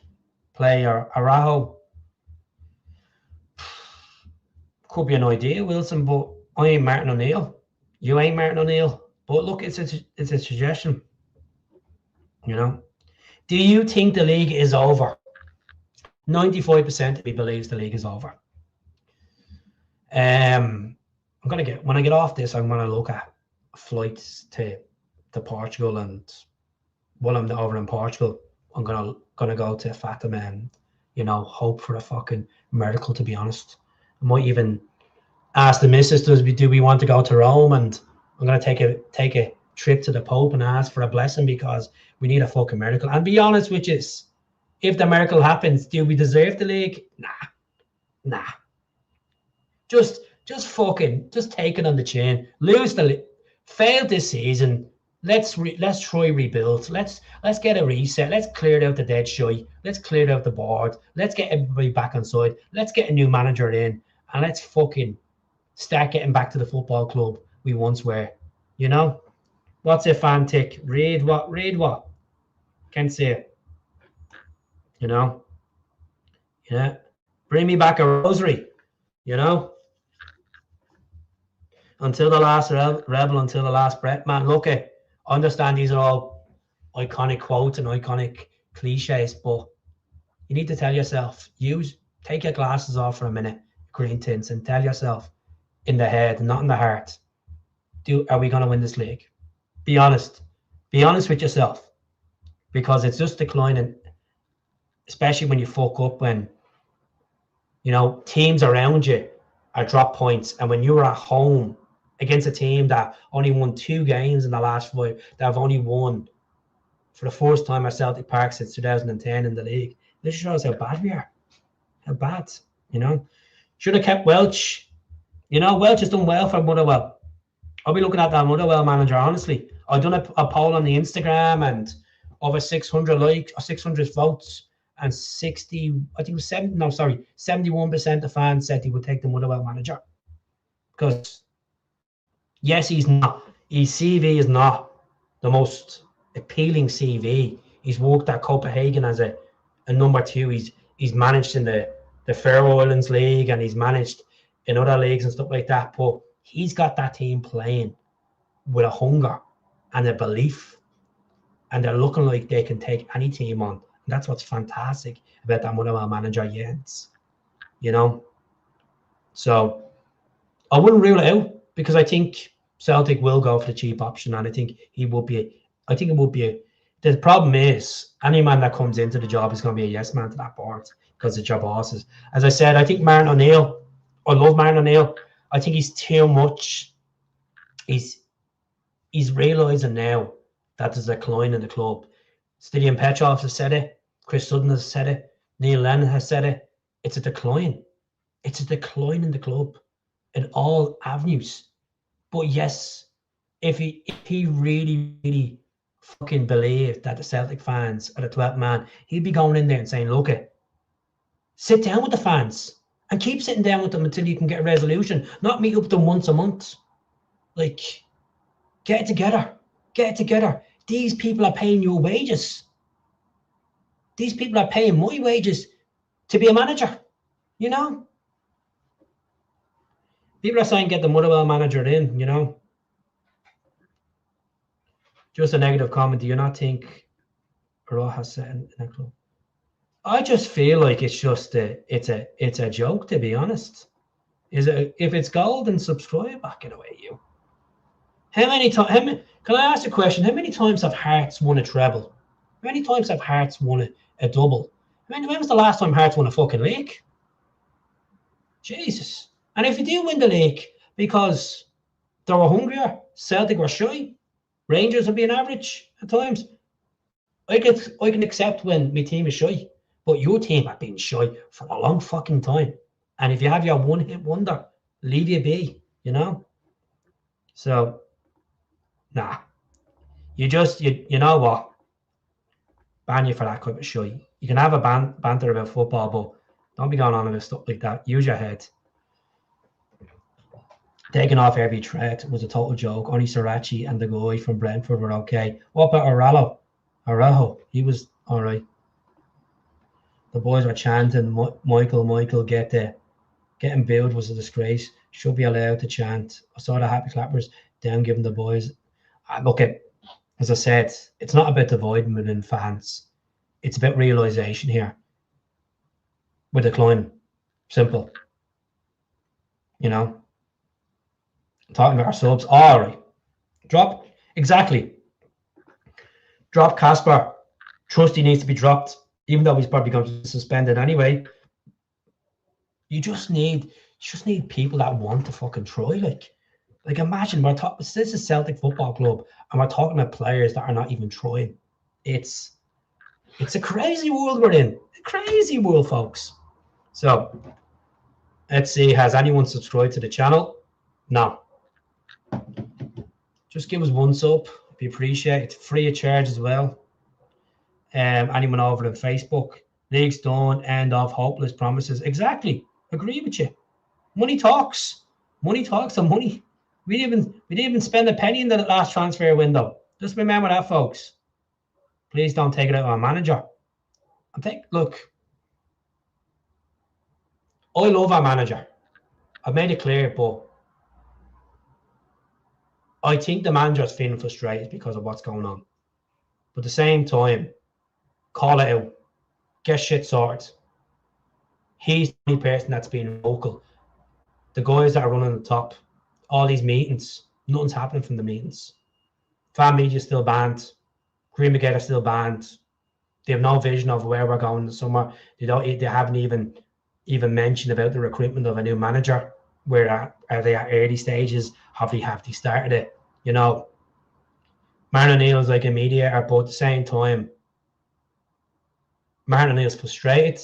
Play Araujo. Could be an idea, Wilson, but I ain't Martin O'Neill. You ain't Martin O'Neill. But look, it's a suggestion. You know. Do you think the league is over? 95% of me believes the league is over. I'm gonna when I get off this, I'm gonna look at flights to Portugal, and while I'm over in Portugal, I'm gonna go to Fatima and, you know, hope for a fucking miracle, to be honest. I might even ask the missus, do we want to go to Rome, and I'm gonna take a trip to the Pope and ask for a blessing, because we need a fucking miracle. And be honest with you, if the miracle happens, do we deserve the league? Nah. Just take it on the chin. Lose fail this season. Let's try rebuild. Let's get a reset. Let's clear out the dead shite. Let's clear out the board. Let's get everybody back on side. Let's get a new manager in, and let's fucking start getting back to the football club we once were. You know? What's a fan tick? Read what? Can't see it. You know? Yeah. Bring me back a rosary. You know? Until the last rebel, until the last breath, man. Look, I understand these are all iconic quotes and iconic cliches, but you need to tell yourself, take your glasses off for a minute, green tints, and tell yourself in the head, not in the heart, are we going to win this league? Be honest. Be honest with yourself, because it's just declining, especially when you fuck up, when, you know, teams around you are drop points, and when you're at home against a team that only won 2 games in the last 5, that have only won for the first time at Celtic Park since 2010 in the league. This shows how bad we are. How bad, you know. Should have kept Welch. You know, Welch has done well for Motherwell. I'll be looking at that Motherwell manager, honestly. I've done a poll on the Instagram, and over 600 likes or 600 votes, and 71% of fans said he would take the Motherwell manager. Because yes, his CV is not the most appealing CV. He's worked at Copenhagen as a number 2. He's managed in the Faroe Islands League, and he's managed in other leagues and stuff like that. But he's got that team playing with a hunger and a belief, and they're looking like they can take any team on. And that's what's fantastic about that Motherwell manager, Jens. You know, So I wouldn't rule it out because I think Celtic will go for the cheap option, and I think he will be. I think it would be. The problem is any man that comes into the job is going to be a yes man to that board because it's your bosses. As I said, I think Martin O'Neill. I love Martin O'Neill. I think he's too much. He's realising now that there's a decline in the club. Stidian Petrov has said it. Chris Sutton has said it. Neil Lennon has said it. It's a decline. It's a decline in the club in all avenues. But yes, if he really, really fucking believed that the Celtic fans are the 12th man, he'd be going in there and saying, look, sit down with the fans and keep sitting down with them until you can get a resolution. Not meet up with them once a month. Like, get it together. Get it together. These people are paying your wages. These people are paying my wages to be a manager. You know? People are saying get the Motherwell manager in, you know? Just a negative comment. Do you not think Rojas said in that club? I just feel like it's just it's a joke, to be honest. Is it? If it's gold, then subscribe. Back it away, you. How many times? Can I ask a question? How many times have Hearts won a treble? How many times have Hearts won a double? When was the last time Hearts won a fucking league? Jesus. And if you do win the league because they were hungrier, Celtic were shy, Rangers are being average at times, I can accept when my team is shy, but your team have been shy for a long fucking time. And if you have your one-hit wonder, leave you be, you know? So, nah. You know what? Ban you for that type of shy. You can have a banter about football, but don't be going on about stuff like that. Use your head. Taking off every threat was a total joke. Only Srirachi and the guy from Brentford were okay. What about Araujo? He was all right. The boys were chanting, Michael, getting billed was a disgrace. Should be allowed to chant. I saw the happy clappers down giving the boys. Look, as I said, it's not about dividing within fans. It's about realisation here. We're declining. Simple. You know? Talking about our subs. All right. Drop. Exactly. Drop Casper. Trusty needs to be dropped, even though he's probably going to be suspended anyway. You just need people that want to fucking try. Like imagine this is Celtic Football Club, and we're talking about players that are not even trying. It's a crazy world we're in. A crazy world, folks. So let's see. Has anyone subscribed to the channel? No. Just give us one sub. We appreciate it. Free of charge as well. Anyone over on Facebook? League's done. End of hopeless promises. Exactly. Agree with you. Money talks. Money talks and money. We didn't even spend a penny in the last transfer window. Just remember that, folks. Please don't take it out on a manager. Look, I love our manager. I've made it clear, but I think the manager's feeling frustrated because of what's going on. But at the same time, call it out. Get shit sorted. He's the only person that's being vocal. The guys that are running the top, all these meetings, nothing's happening from the meetings. Fan media still banned. Green Brigade are still banned. They have no vision of where we're going in the summer. They haven't even mentioned about the recruitment of a new manager. Where are they at early stages? Have they started it? You know, Martin O'Neill is like a mediator, but at the same time, Martin O'Neill's frustrated,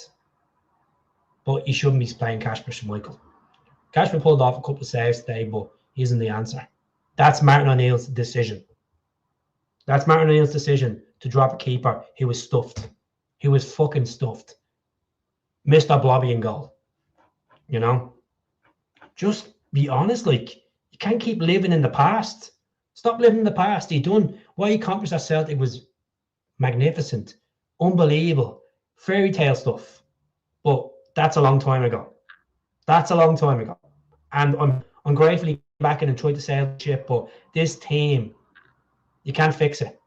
but he shouldn't be playing Kasper Schmeichel. Kasper pulled off a couple of saves today, but he isn't the answer. That's Martin O'Neill's decision. That's Martin O'Neill's decision to drop a keeper. He was stuffed. He was fucking stuffed. Mr. Blobby in goal. You know? Just be honest, like, you can't keep living in the past. Stop living in the past. What he accomplished at Celtic was magnificent, unbelievable, fairy tale stuff. But that's a long time ago. That's a long time ago. And I'm gratefully back in and trying to sail the ship, but this team, you can't fix it.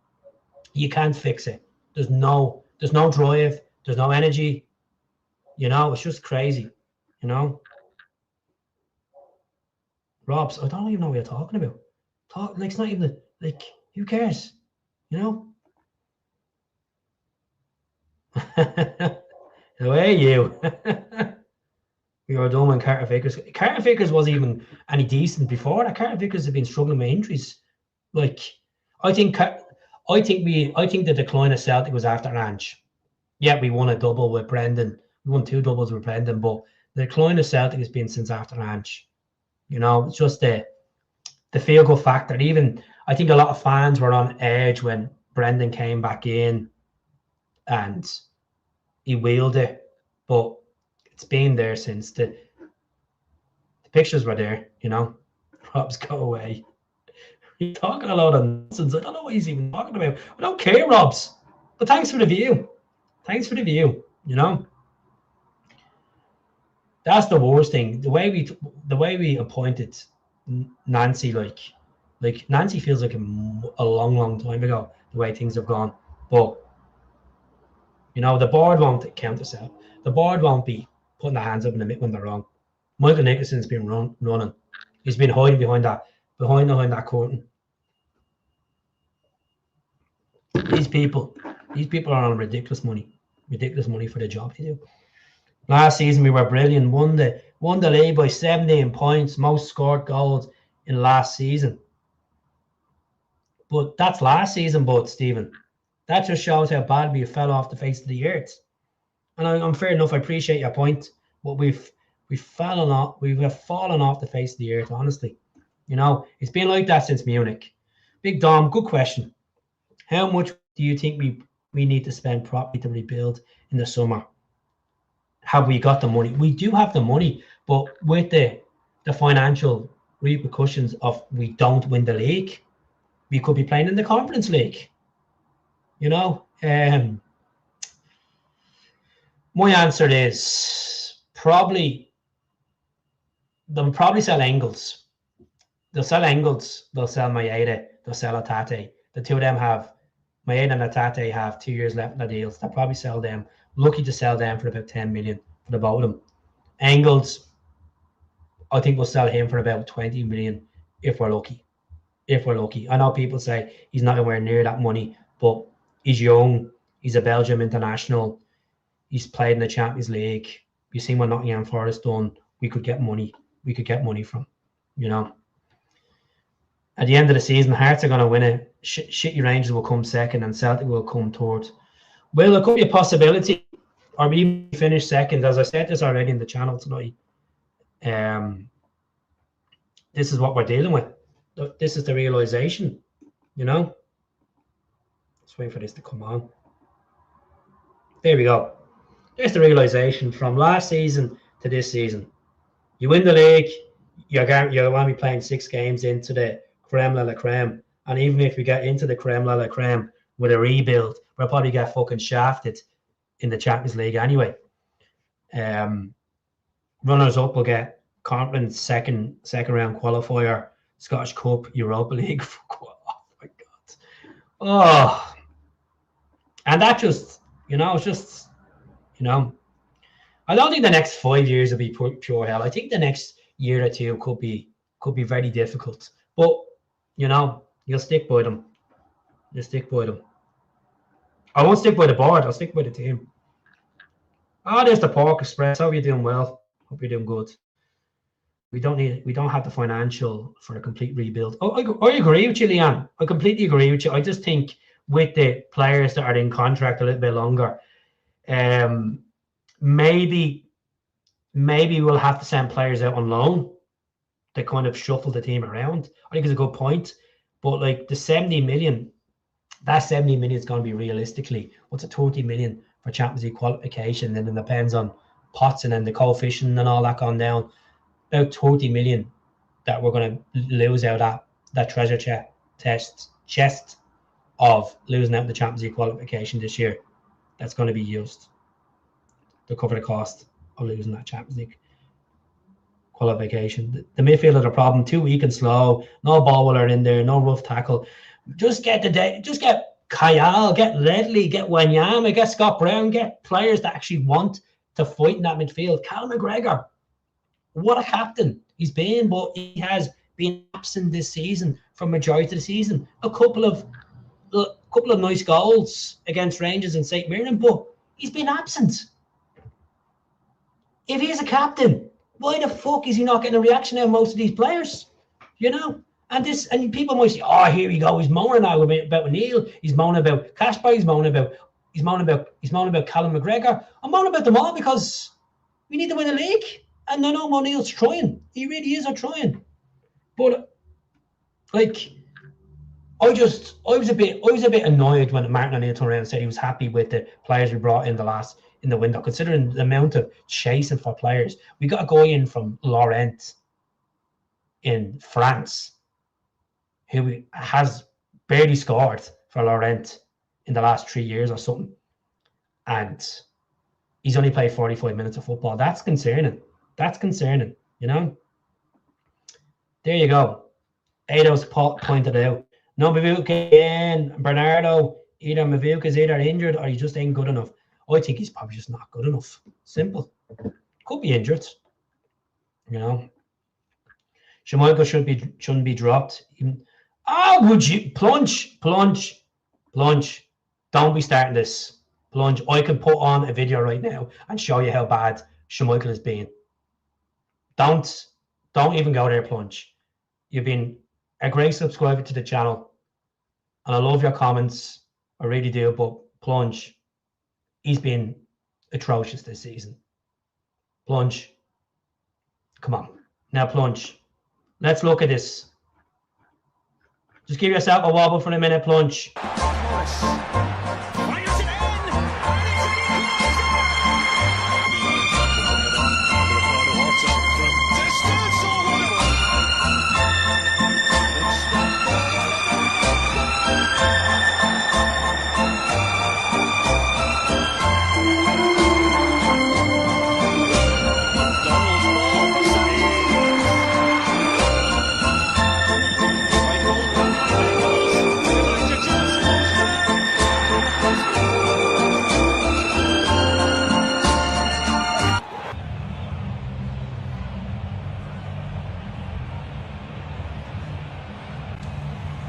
You can't fix it. There's no drive, there's no energy. You know, it's just crazy, you know. Robs, I don't even know what you're talking about. It's not even who cares? You know? Who are you? We were done when Carter Vickers. Carter Vickers wasn't even any decent before that. Carter Vickers had been struggling with injuries. Like, I think the decline of Celtic was after Ange. Yeah, we won a double with Brendan. We won 2 doubles with Brendan, but the decline of Celtic has been since after Ange. You know, it's just the feel good factor. Even I think a lot of fans were on edge when Brendan came back in and he wheeled it, but it's been there since the pictures were there, you know. Robs, go away. You're talking a lot of nonsense. I don't know what he's even talking about. I don't care, Robs. But thanks for the view. Thanks for the view, you know. That's the worst thing. The way we appointed Nancy, like Nancy feels like a long time ago, the way things have gone. But you know, the board won't count us out. The board won't be putting their hands up in the middle when they're wrong. Michael Nicholson's been running. He's been hiding behind that curtain. These people are on ridiculous money for the job they do. Last season we were brilliant. Won the league by 17 points, most scored goals in last season. But that's last season, Stephen. That just shows how badly you fell off the face of the earth. And I'm fair enough. I appreciate your point, but we've fallen off the face of the earth. Honestly, you know, it's been like that since Munich. Big Dom, good question. How much do you think we need to spend properly to rebuild in the summer? Have we got the money? We do have the money, but with the financial repercussions of we don't win the league, we could be playing in the Conference League. You know, my answer is they'll probably sell Engels. They'll sell Engels. They'll sell Maeda. They'll sell Atate. The two of them Maeda and Atate have 2 years left in their deals. They'll probably sell them. Lucky to sell them for about 10 million for the both of them. Engels, I think we'll sell him for about 20 million if we're lucky. I know people say he's not anywhere near that money, but he's young. He's a Belgium international. He's played in the Champions League. You've seen what Nottingham Forest done. We could get money. From, you know. At the end of the season, Hearts are going to win it. Shitty Rangers will come second and Celtic will come third. Well, it could be a possibility, or we finish second. As I said this already in the channel tonight, this is what we're dealing with. This is the realization, you know. Let's wait for this to come on. There we go. There's the realization from last season to this season. You win the league, you're going to be playing 6 games into the creme de la creme. And even if we get into the creme de la creme with a rebuild, we'll probably get fucking shafted in the Champions League anyway. Runners up will get conference second round qualifier, Scottish Cup, Europa League. Oh my God. Oh, and that just, you know, it's just, you know, I don't think the next 5 years will be pure hell. I think the next year or two could be very difficult. But, you know, you'll stick by them. I won't stick by the board. I'll stick by the team. Oh, there's the Pork Express. Hope you're doing well. Hope you're doing good. We don't have the financial for a complete rebuild. Oh, I agree with you, Leanne. I completely agree with you. I just think with the players that are in contract a little bit longer, maybe we'll have to send players out on loan to kind of shuffle the team around. I think it's a good point. But like the 70 million, that 70 million is going to be realistically, what's a 30 million for Champions League qualification? And it depends on pots and then the coefficient and all that gone down. About 30 million that we're going to lose out that treasure chest of losing out the Champions League qualification this year. That's going to be used to cover the cost of losing that Champions League qualification. The midfield are the problem. Too weak and slow. No ball winner in there. No rough tackle. Just get Kayal, get Ledley, get Wanyama, get Scott Brown, get players that actually want to fight in that midfield. Cal McGregor, what a captain. he's been, but he has been absent this season for majority of the season. A couple of nice goals against Rangers and St. Mirren, but he's been absent. If he's a captain, why the fuck is he not getting a reaction out of most of these players? You know? And people might say, oh, here we go. He's moaning now about Neil. He's moaning about Casper. He's moaning about Callum McGregor. I'm moaning about them all because we need to win a league. And I know O'Neill's trying. He really is trying. But like, I was a bit annoyed when Martin O'Neill turned around and said he was happy with the players we brought in the window, considering the amount of chasing for players. We got a guy in from Lorient in France who has barely scored for Lorient in the last 3 years or something. And he's only played 45 minutes of football. That's concerning. You know? There you go. Ado's pointed out. No Mavuka again. Bernardo, either Mavuka's either injured or he just ain't good enough. I think he's probably just not good enough. Simple. Could be injured. You know. Schmeichel shouldn't be dropped. Would you plunge? Don't be starting this. Plunge. I can put on a video right now and show you how bad Schmeichel has been. Don't even go there, plunge. You've been a great subscriber to the channel, and I love your comments. I really do. But plunge, he's been atrocious this season. Plunge. Come on. Now plunge. Let's look at this. Just give yourself a wobble for a minute, plunge.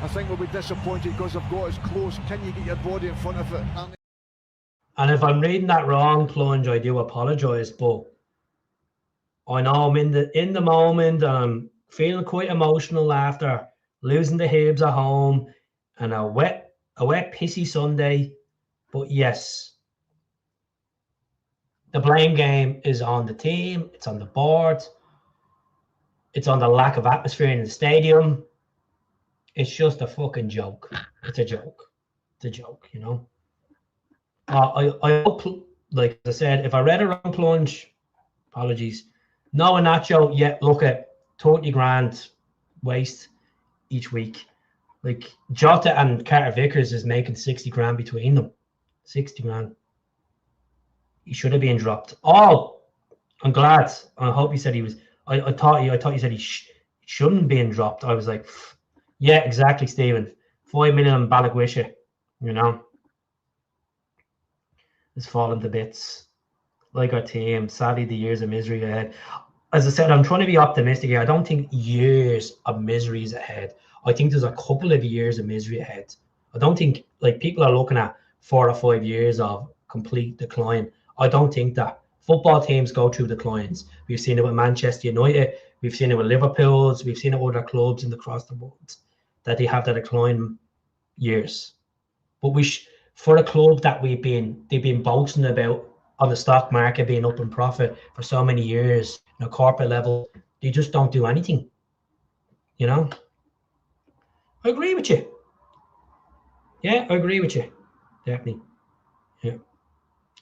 I think we'll be disappointed because I've got as close. Can you get your body in front of it? And if I'm reading that wrong, plunge, I do apologise, but I know I'm in the moment and I'm feeling quite emotional after losing the Hibs at home and a wet pissy Sunday. But yes, the blame game is on the team, it's on the board, it's on the lack of atmosphere in the stadium. It's just a fucking joke. It's a joke. It's a joke, you know. I hope, like I said, if I read it wrong, plunge, apologies. No, and Nacho, yeah, look at 30 grand waste each week. Like Jota and Carter Vickers is making 60 grand between them. 60 grand. He should have been dropped. Oh, I'm glad. I hope you said he was. I thought you said he shouldn't have been dropped. I was like, yeah, exactly, Stephen. 5 million on Balagwisha, you know. It's fallen to bits. Like our team. Sadly, the years of misery ahead. As I said, I'm trying to be optimistic here. I don't think years of misery is ahead. I think there's a couple of years of misery ahead. I don't think, like, people are looking at 4 or 5 years of complete decline. I don't think that. Football teams go through declines. We've seen it with Manchester United. We've seen it with Liverpool's. We've seen it with other clubs across the world, that they have the decline years. But for a club that they've been boasting about on the stock market being up in profit for so many years, on a corporate level, they just don't do anything. You know? I agree with you. Yeah, I agree with you. Definitely. Yeah.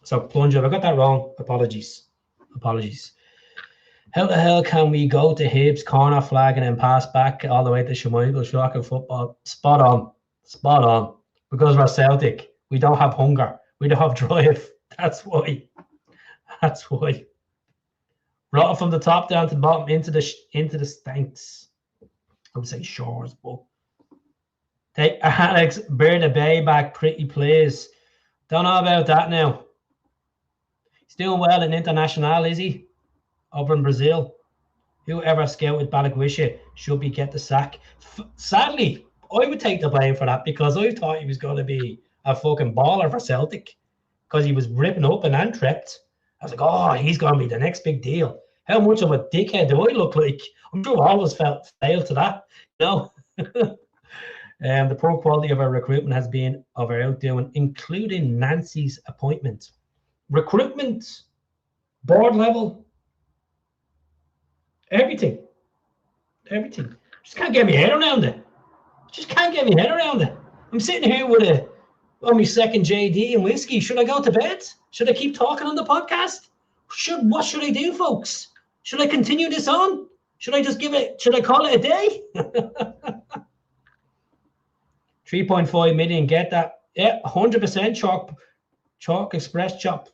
So, plunge, if I got that wrong, apologies. How the hell can we go to Hibs, corner flag, and then pass back all the way to Schmeichel? Shocking football. Spot on. Because we're Celtic. We don't have hunger. We don't have drive. That's why. Roll from the top down to the bottom into the stanks. I would say shores, but take Alex Bernabé back, pretty please. Don't know about that now. He's doing well in International, is he? Over in Brazil. Whoever scouted Balaguisha should be get the sack. Sadly, I would take the blame for that because I thought he was going to be a fucking baller for Celtic because he was ripping up and Antwerp. I was like, oh, he's going to be the next big deal. How much of a dickhead do I look like? I'm sure I always failed to that, you know. The poor quality of our recruitment has been of our outdoing, including Nancy's appointment. Recruitment, board level, everything. Just can't get my head around it. I'm sitting here with on my second JD and whiskey. Should I go to bed? Should I keep talking on the podcast? What should I do, folks? Should I continue this on? Should I call it a day? 3.5 million, get that. Yeah, 100% chalk express chop.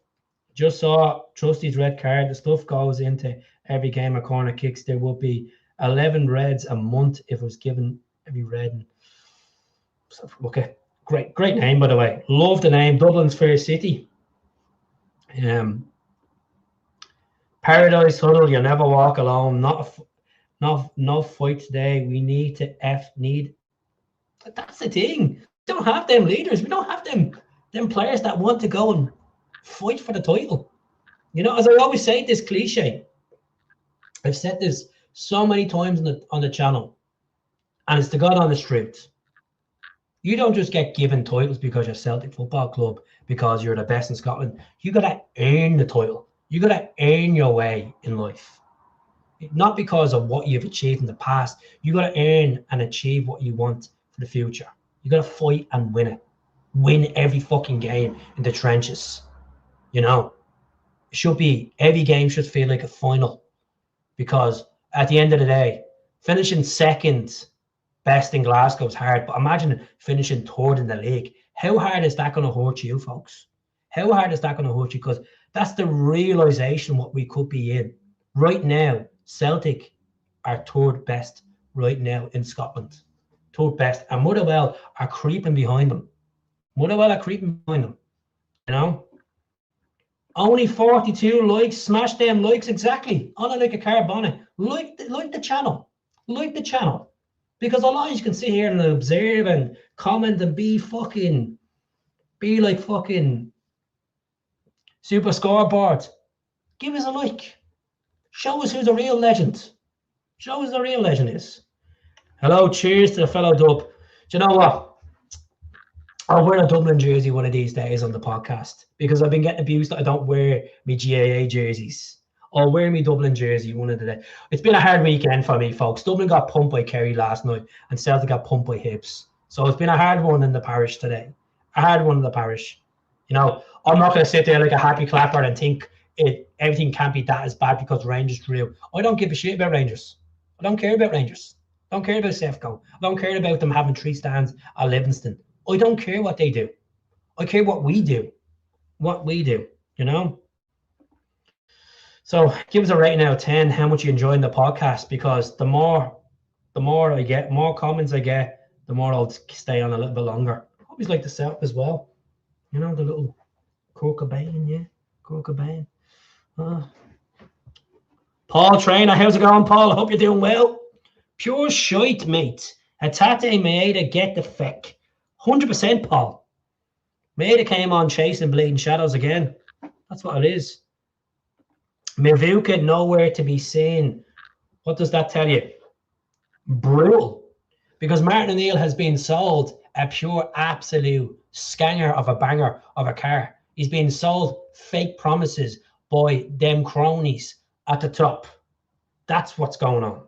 Just saw Trusty's red card. The stuff goes into every game of corner kicks. There would be 11 reds a month if it was given every red. Okay, great name, by the way. Love the name. Dublin's Fair City. Paradise Huddle, you'll never walk alone. No fight today. We need to need. That's the thing. We don't have them leaders. We don't have them players that want to go and fight for the title. You know, as I always say, this cliche. I've said this so many times on the channel, and it's the God honest truth. You don't just get given titles because you're Celtic Football Club, because you're the best in Scotland. You got to earn the title. You got to earn your way in life. Not because of what you've achieved in the past. You got to earn and achieve what you want for the future. You got to fight and win it. Win every fucking game in the trenches. You know, every game should feel like a final, because at the end of the day, finishing second best in Glasgow is hard, but imagine finishing third in the league. How hard is that going to hurt you, folks? How hard is that going to hurt you? Because that's the realization what we could be in. Right now, Celtic are third best right now in Scotland. Third best. And Motherwell are creeping behind them. You know? Only 42 likes. Smash them likes, exactly. On it like a car bonnet. Like the channel. Like the channel. Because otherwise you can sit here and observe and comment and be like fucking Super Scoreboard. Give us a like. Show us who the real legend. Show us the real legend is. Hello, cheers to the fellow Dub. Do you know what? I'll wear a Dublin jersey one of these days on the podcast, because I've been getting abused that I don't wear my GAA jerseys. I'll wear my Dublin jersey one of the days. It's been a hard weekend for me, folks. Dublin got pumped by Kerry last night, and Celtic got pumped by Hibs. So it's been a hard one in the parish today. You know, I'm not going to sit there like a happy clapper and think everything can't be that as bad because Rangers drew. I don't give a shit about Rangers. I don't care about Rangers. I don't care about Sefco. I don't care about them having 3 stands at Livingston. I don't care what they do. I care what we do. You know? So give us a rating out of 10 how much you enjoyed the podcast, because the more I get, more comments I get, the more I'll stay on a little bit longer. I always like the setup as well. You know, the little Kurt Cobain. Paul Trainer, how's it going, Paul? I hope you're doing well. Pure shite, mate. Hatate Maeda, get the feck. 100%, Paul. Maeda came on chasing bleeding shadows again. That's what it is. Mivuka, nowhere to be seen. What does that tell you? Brutal. Because Martin O'Neill has been sold a pure absolute scanger of a banger of a car. He's been sold fake promises by them cronies at the top. That's what's going on.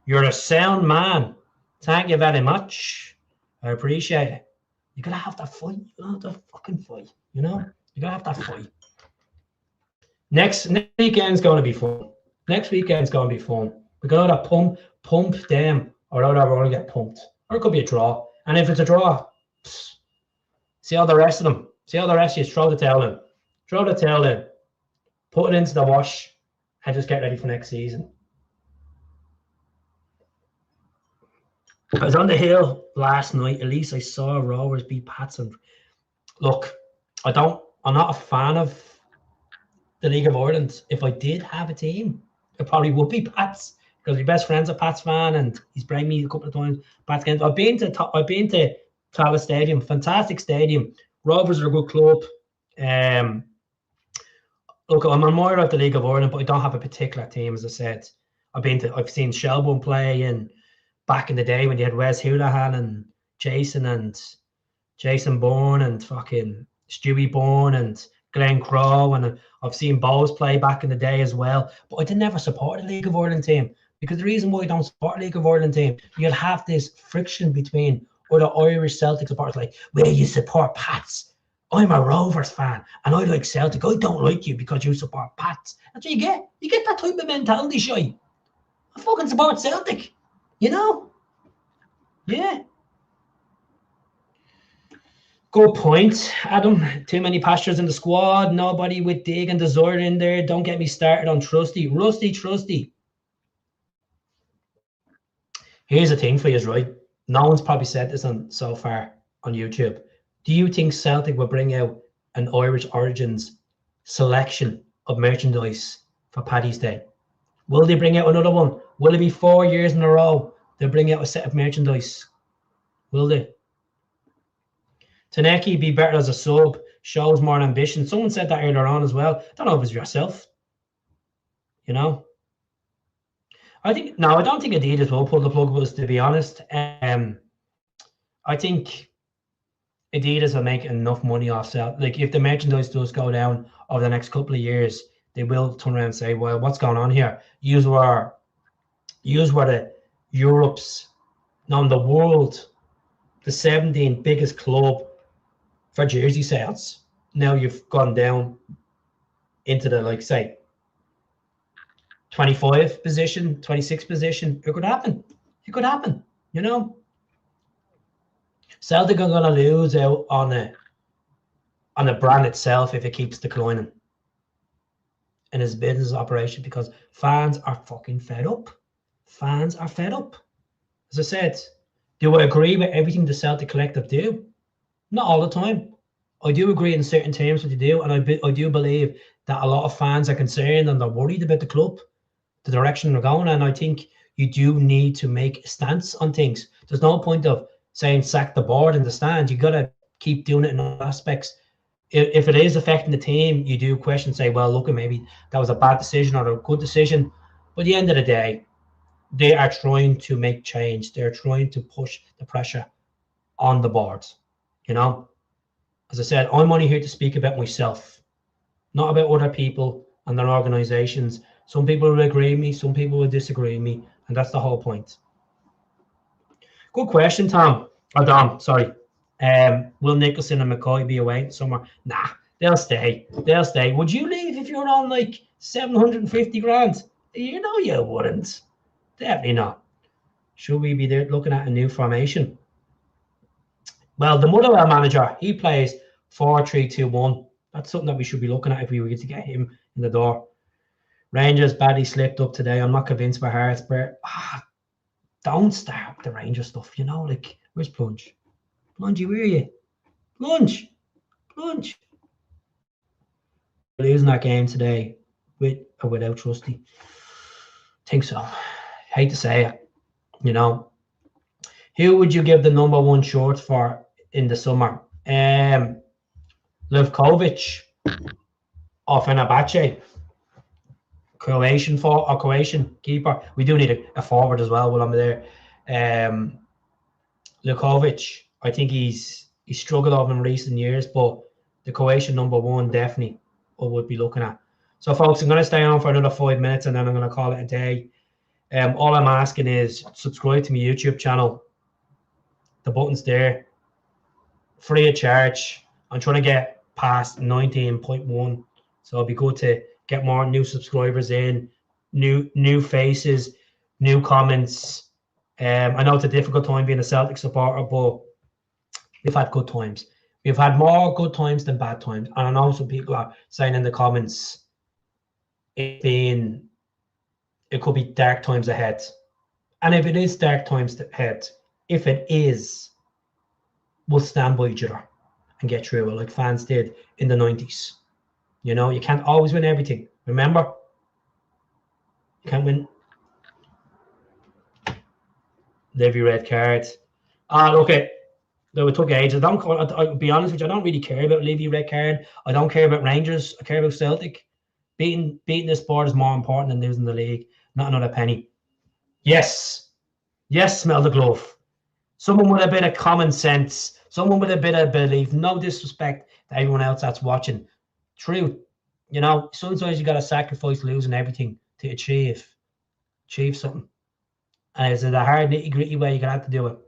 You're a sound man. Thank you very much. I appreciate it. You're going to have that fight. You're going to have that fucking fight. You know? You're going to have that fight. Next weekend's going to be fun. We're going to pump them, or we're going to get pumped. Or it could be a draw. And if it's a draw, see all the rest of them. Throw the towel in. Put it into the wash and just get ready for next season. I was on the hill last night. At least I saw Rovers beat Pats. And look, I'm not a fan of the League of Ireland, if I did have a team, it probably would be Pats, because my best friend's a Pats fan and he's brought me a couple of times Pats games. I've been to Tallaght Stadium, fantastic stadium. Rovers are a good club. Look, I'm more of the League of Ireland, but I don't have a particular team, as I said. I've seen Shelbourne play in back in the day when you had Wes Houlihan and Jason Bourne and fucking Stewie Bourne and Glenn Crowe, and I've seen Bowes play back in the day as well. But I did never support a League of Ireland team, because the reason why I don't support a League of Ireland team, you'll have this friction between other Irish Celtic supporters, like, where you support Pats. I'm a Rovers fan and I like Celtic. I don't like you because you support Pats. That's what you get. You get that type of mentality, shy. I fucking support Celtic, you know? Yeah. Good point, Adam. Too many pastures in the squad. Nobody with dig and desire in there. Don't get me started on Trusty. Trusty. Here's the thing for you, right? No one's probably said this so far on YouTube. Do you think Celtic will bring out an Irish Origins selection of merchandise for Paddy's Day? Will they bring out another one? Will it be 4 years in a row they'll bring out a set of merchandise? Will they? Taneki be better as a sub, shows more ambition. Someone said that earlier on as well. I don't know if it was yourself. You know? I don't think Adidas will pull the plug with us, to be honest. I think Adidas will make enough money off sale. Like, if the merchandise does go down over the next couple of years, they will turn around and say, well, what's going on here? Use where the Europe's, no, in the world, the 17th biggest club for jersey sales. Now you've gone down into the, like, say, 25 position, 26 position. It could happen. It could happen, you know? Celtic are going to lose out on the brand itself if it keeps declining in its business operation, because fans are fucking fed up. Fans are fed up. As I said, do I agree with everything the Celtic collective do? Not all the time. I do agree in certain terms what they do, and I do believe that a lot of fans are concerned and they're worried about the club, the direction they're going, and I think you do need to make a stance on things. There's no point of saying sack the board in the stand. You got to keep doing it in all aspects. If it is affecting the team, you do question, say, well, look, maybe that was a bad decision or a good decision. But at the end of the day, they are trying to make change. They're trying to push the pressure on the board. You know, as I said, I'm only here to speak about myself, not about other people and their organizations. Some people will agree with me, some people will disagree with me, and that's the whole point. Good question, Tom. Oh, Dom, sorry. Will Nicholson and McCoy be away somewhere? Nah, they'll stay. They'll stay. Would you leave if you're on like 750 grand? You know you wouldn't. Definitely not. Should we be there looking at a new formation? Well, the Motherwell manager, he plays 4-3-2-1. That's something that we should be looking at if we were to get him in the door. Rangers badly slipped up today. I'm not convinced by Hearts, but don't start the Rangers stuff, you know, like, where's Plunge? Plungy, where are you? Plunge. Losing that game today with or without Trusty. Think so. Hate to say it, you know. Who would you give the #1 short for in the summer? Livkovic or Fenerbahce. Croatian keeper. We do need a forward as well while I'm there. Livkovic, I think he's struggled over in recent years, but the Croatian #1 definitely I would be looking at. So, folks, I'm going to stay on for another 5 minutes and then I'm going to call it a day. All I'm asking is subscribe to my YouTube channel. The button's there, free of charge. I'm trying to get past 19.1, so it'll be good to get more new subscribers in, new faces, new comments. I know it's a difficult time being a Celtic supporter, but we've had good times. We've had more good times than bad times. And I know some people are saying in the comments it could be dark times ahead. And if it is dark times ahead, if it is, we'll stand by each other and get through it like fans did in the 90s. You know, you can't always win everything. Remember, you can't win every red card. Okay. Though it took ages. I'll be honest with you, I don't really care about Levy red card. I don't care about Rangers. I care about Celtic. Beating the sport is more important than losing the league. Not another penny. Yes. Yes, smell the glove. Someone with a bit of common sense. Someone with a bit of belief. No disrespect to everyone else that's watching. Truth. You know, sometimes you got to sacrifice losing everything to achieve something. And it's a hard, nitty-gritty way you're going to have to do it.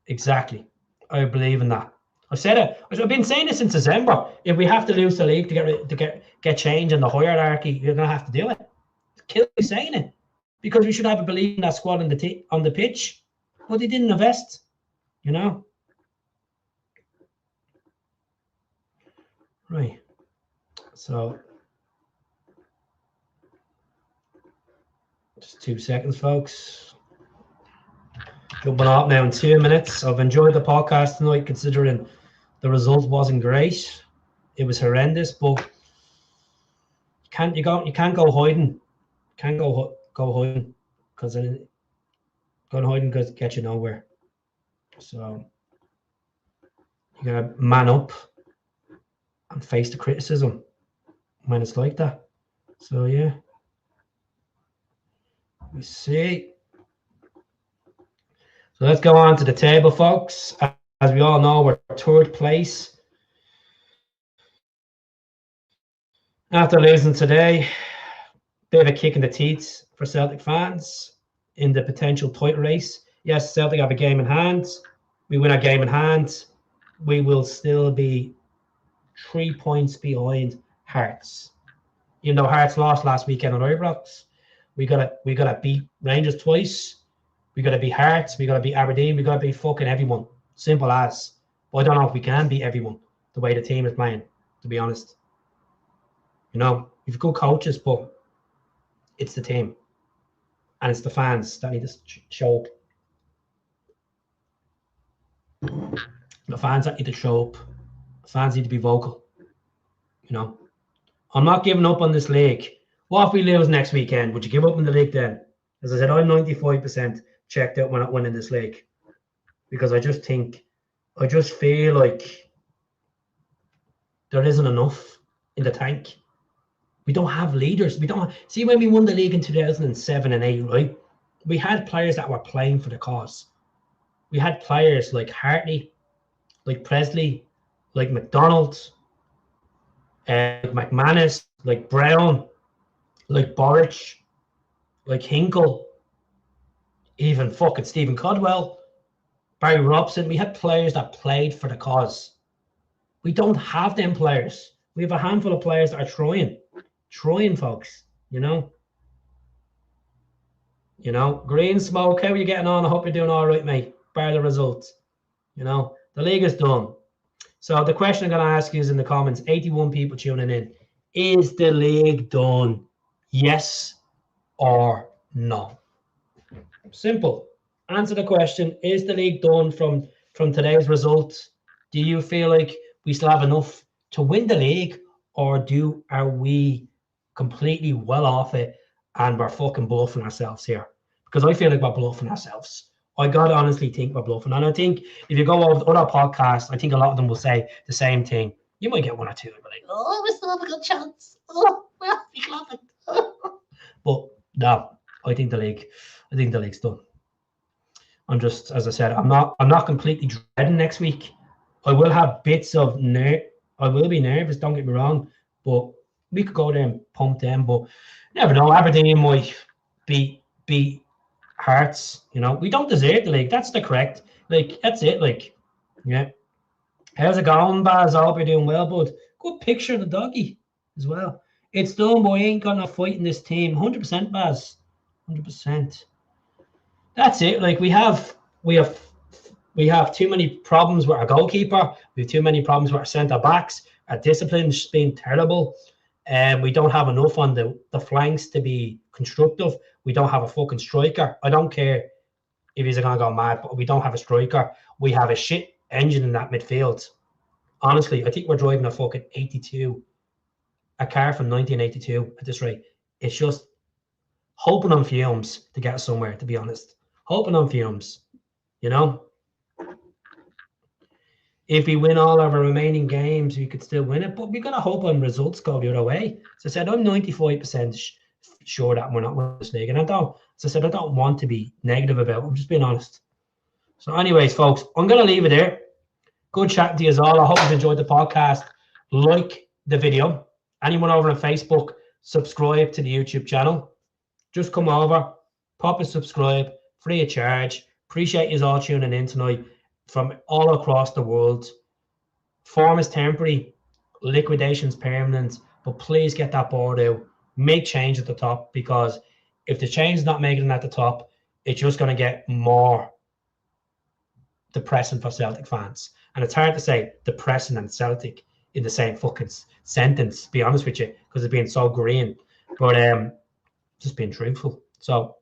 Exactly. I believe in that. I've said it. I've been saying this since December. If we have to lose the league to get change in the hierarchy, you're gonna have to do it. Kill me saying it, because we should have a belief in that squad on the pitch, but they didn't invest. You know. Right. So, just 2 seconds, folks. Jumping up now in 2 minutes. I've enjoyed the podcast tonight, considering the result wasn't great. It was horrendous, but you can't go hiding. Can't go hiding, because going hiding gets you nowhere. So you gotta man up and face the criticism when it's like that. So yeah, we see. So let's go on to the table, folks. As we all know, we're third place. After losing today, bit of a kick in the teeth for Celtic fans in the potential title race. Yes, Celtic have a game in hand. We win our game in hand, we will still be 3 points behind Hearts. Even though Hearts lost last weekend on Ibrox, we gotta beat Rangers twice. We gotta beat Hearts. We gotta beat Aberdeen. We gotta beat fucking everyone. Simple as. But I don't know if we can beat everyone the way the team is playing, to be honest. You know, we've good coaches, but it's the team and it's the fans that need to show up. The fans that need to show up. The fans need to be vocal. You know, I'm not giving up on this league. What if we lose next weekend? Would you give up on the league then? As I said, I'm 95% checked out when not winning this league, because I just feel like there isn't enough in the tank. We don't have leaders. We don't see, when we won the league in 2007 and 8, right? We had players that were playing for the cause. We had players like Hartley, like Presley, like McDonald, like McManus, like Brown, like Boric, like Hinkle, even fucking Stephen Codwell, Barry Robson. We had players that played for the cause. We don't have them players. We have a handful of players that are trying, folks. You know, Green Smoke, how are you getting on? I hope you're doing all right, mate. Bar the results. You know, the league is done. So the question I'm going to ask you is in the comments. 81 people tuning in. Is the league done? Yes or no? Simple. Answer the question. Is the league done from today's results? Do you feel like we still have enough to win the league, or are we completely well off it and we're fucking bluffing ourselves here? Because I feel like we're bluffing ourselves. I gotta honestly think we're bluffing. And I think if you go over other podcasts, I think a lot of them will say the same thing. You might get one or two, but like, oh, we still have a good chance. Oh, well, we love it. But no, I think the league's done. I'm just, as I said, I'm not completely dreading next week. I will have bits of I will be nervous, don't get me wrong, but we could go there and pump them. But never know. Aberdeen might beat Hearts. You know, we don't deserve the league. That's the correct. Like, that's it. Like, yeah. How's it going, Baz? I hope you're doing well, bud. Good picture of the doggy as well. It's done, but we ain't got no fight in this team. 100%, Baz. 100%. That's it. Like, we have too many problems with our goalkeeper. We have too many problems with our centre backs. Our discipline's been terrible. And we don't have enough on the flanks to be constructive. We don't have a fucking striker. I don't care if he's going to go mad, but we don't have a striker. We have a shit engine in that midfield. Honestly, I think we're driving a fucking 82 a car from 1982 at this rate. It's just hoping on fumes to get somewhere, to be honest. Hoping on fumes, you know? If we win all of our remaining games, we could still win it, but we're going to hope on results go the other way. As I said, I'm 95% sure that we're not winning this league. And I don't want to be negative about it. I'm just being honest. So anyways, folks, I'm going to leave it there. Good chatting to you all. I hope you've enjoyed the podcast. Like the video. Anyone over on Facebook, subscribe to the YouTube channel. Just come over, pop a subscribe, free of charge. Appreciate you all tuning in tonight from all across the world. Form is temporary, liquidation's permanent, but please get that board out. Make change at the top, because if the change is not making it at the top, it's just going to get more depressing for Celtic fans. And it's hard to say depressing and Celtic in the same fucking sentence, to be honest with you, because it's been so green. But just being truthful. So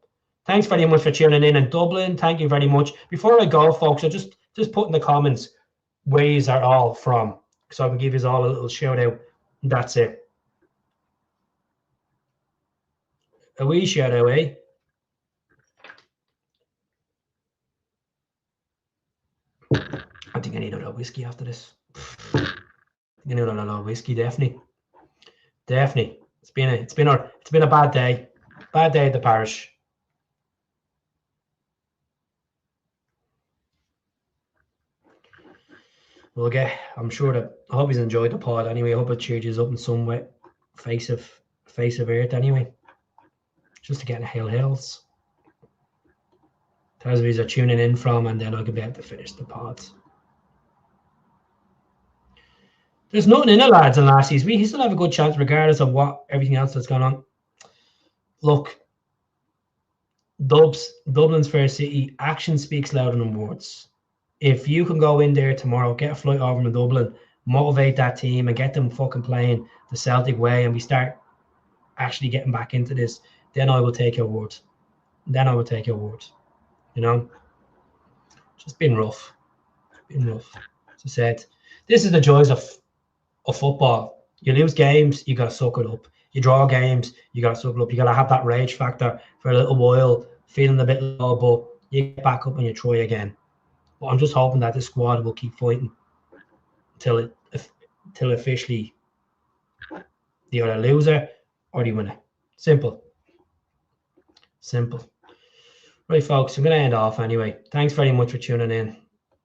thanks very much for tuning in Dublin. Thank you very much. Before I go, folks, I just put in the comments where you are all from, so I can give you all a little shout out. That's it. A wee shout out, eh? I think I need another whiskey after this. I need another whiskey, definitely. Definitely. It's been a bad day. Bad day at the parish. We'll get. I'm sure that I hope he's enjoyed the pod anyway. I hope it cheered you up in some way. Face of earth anyway. Just to get the Hail Hills. Tells me are tuning in from, and then I can be able to finish the pod. There's nothing in it, lads and lassies. We still have a good chance regardless of what everything else that's gone on. Look, Dublin's Fair City, action speaks louder than words. If you can go in there tomorrow, get a flight over from Dublin, motivate that team and get them fucking playing the Celtic way, and we start actually getting back into this, then I will take your word. Then I will take your word. You know? Just been rough. Been rough. As I said, this is the joys of football. You lose games, you got to suck it up. You draw games, you got to suck it up. You got to have that rage factor for a little while, feeling a bit low, but you get back up and you try again. But I'm just hoping that this squad will keep fighting until officially they either lose it or they win it. Simple. Right, folks, I'm going to end off anyway. Thanks very much for tuning in.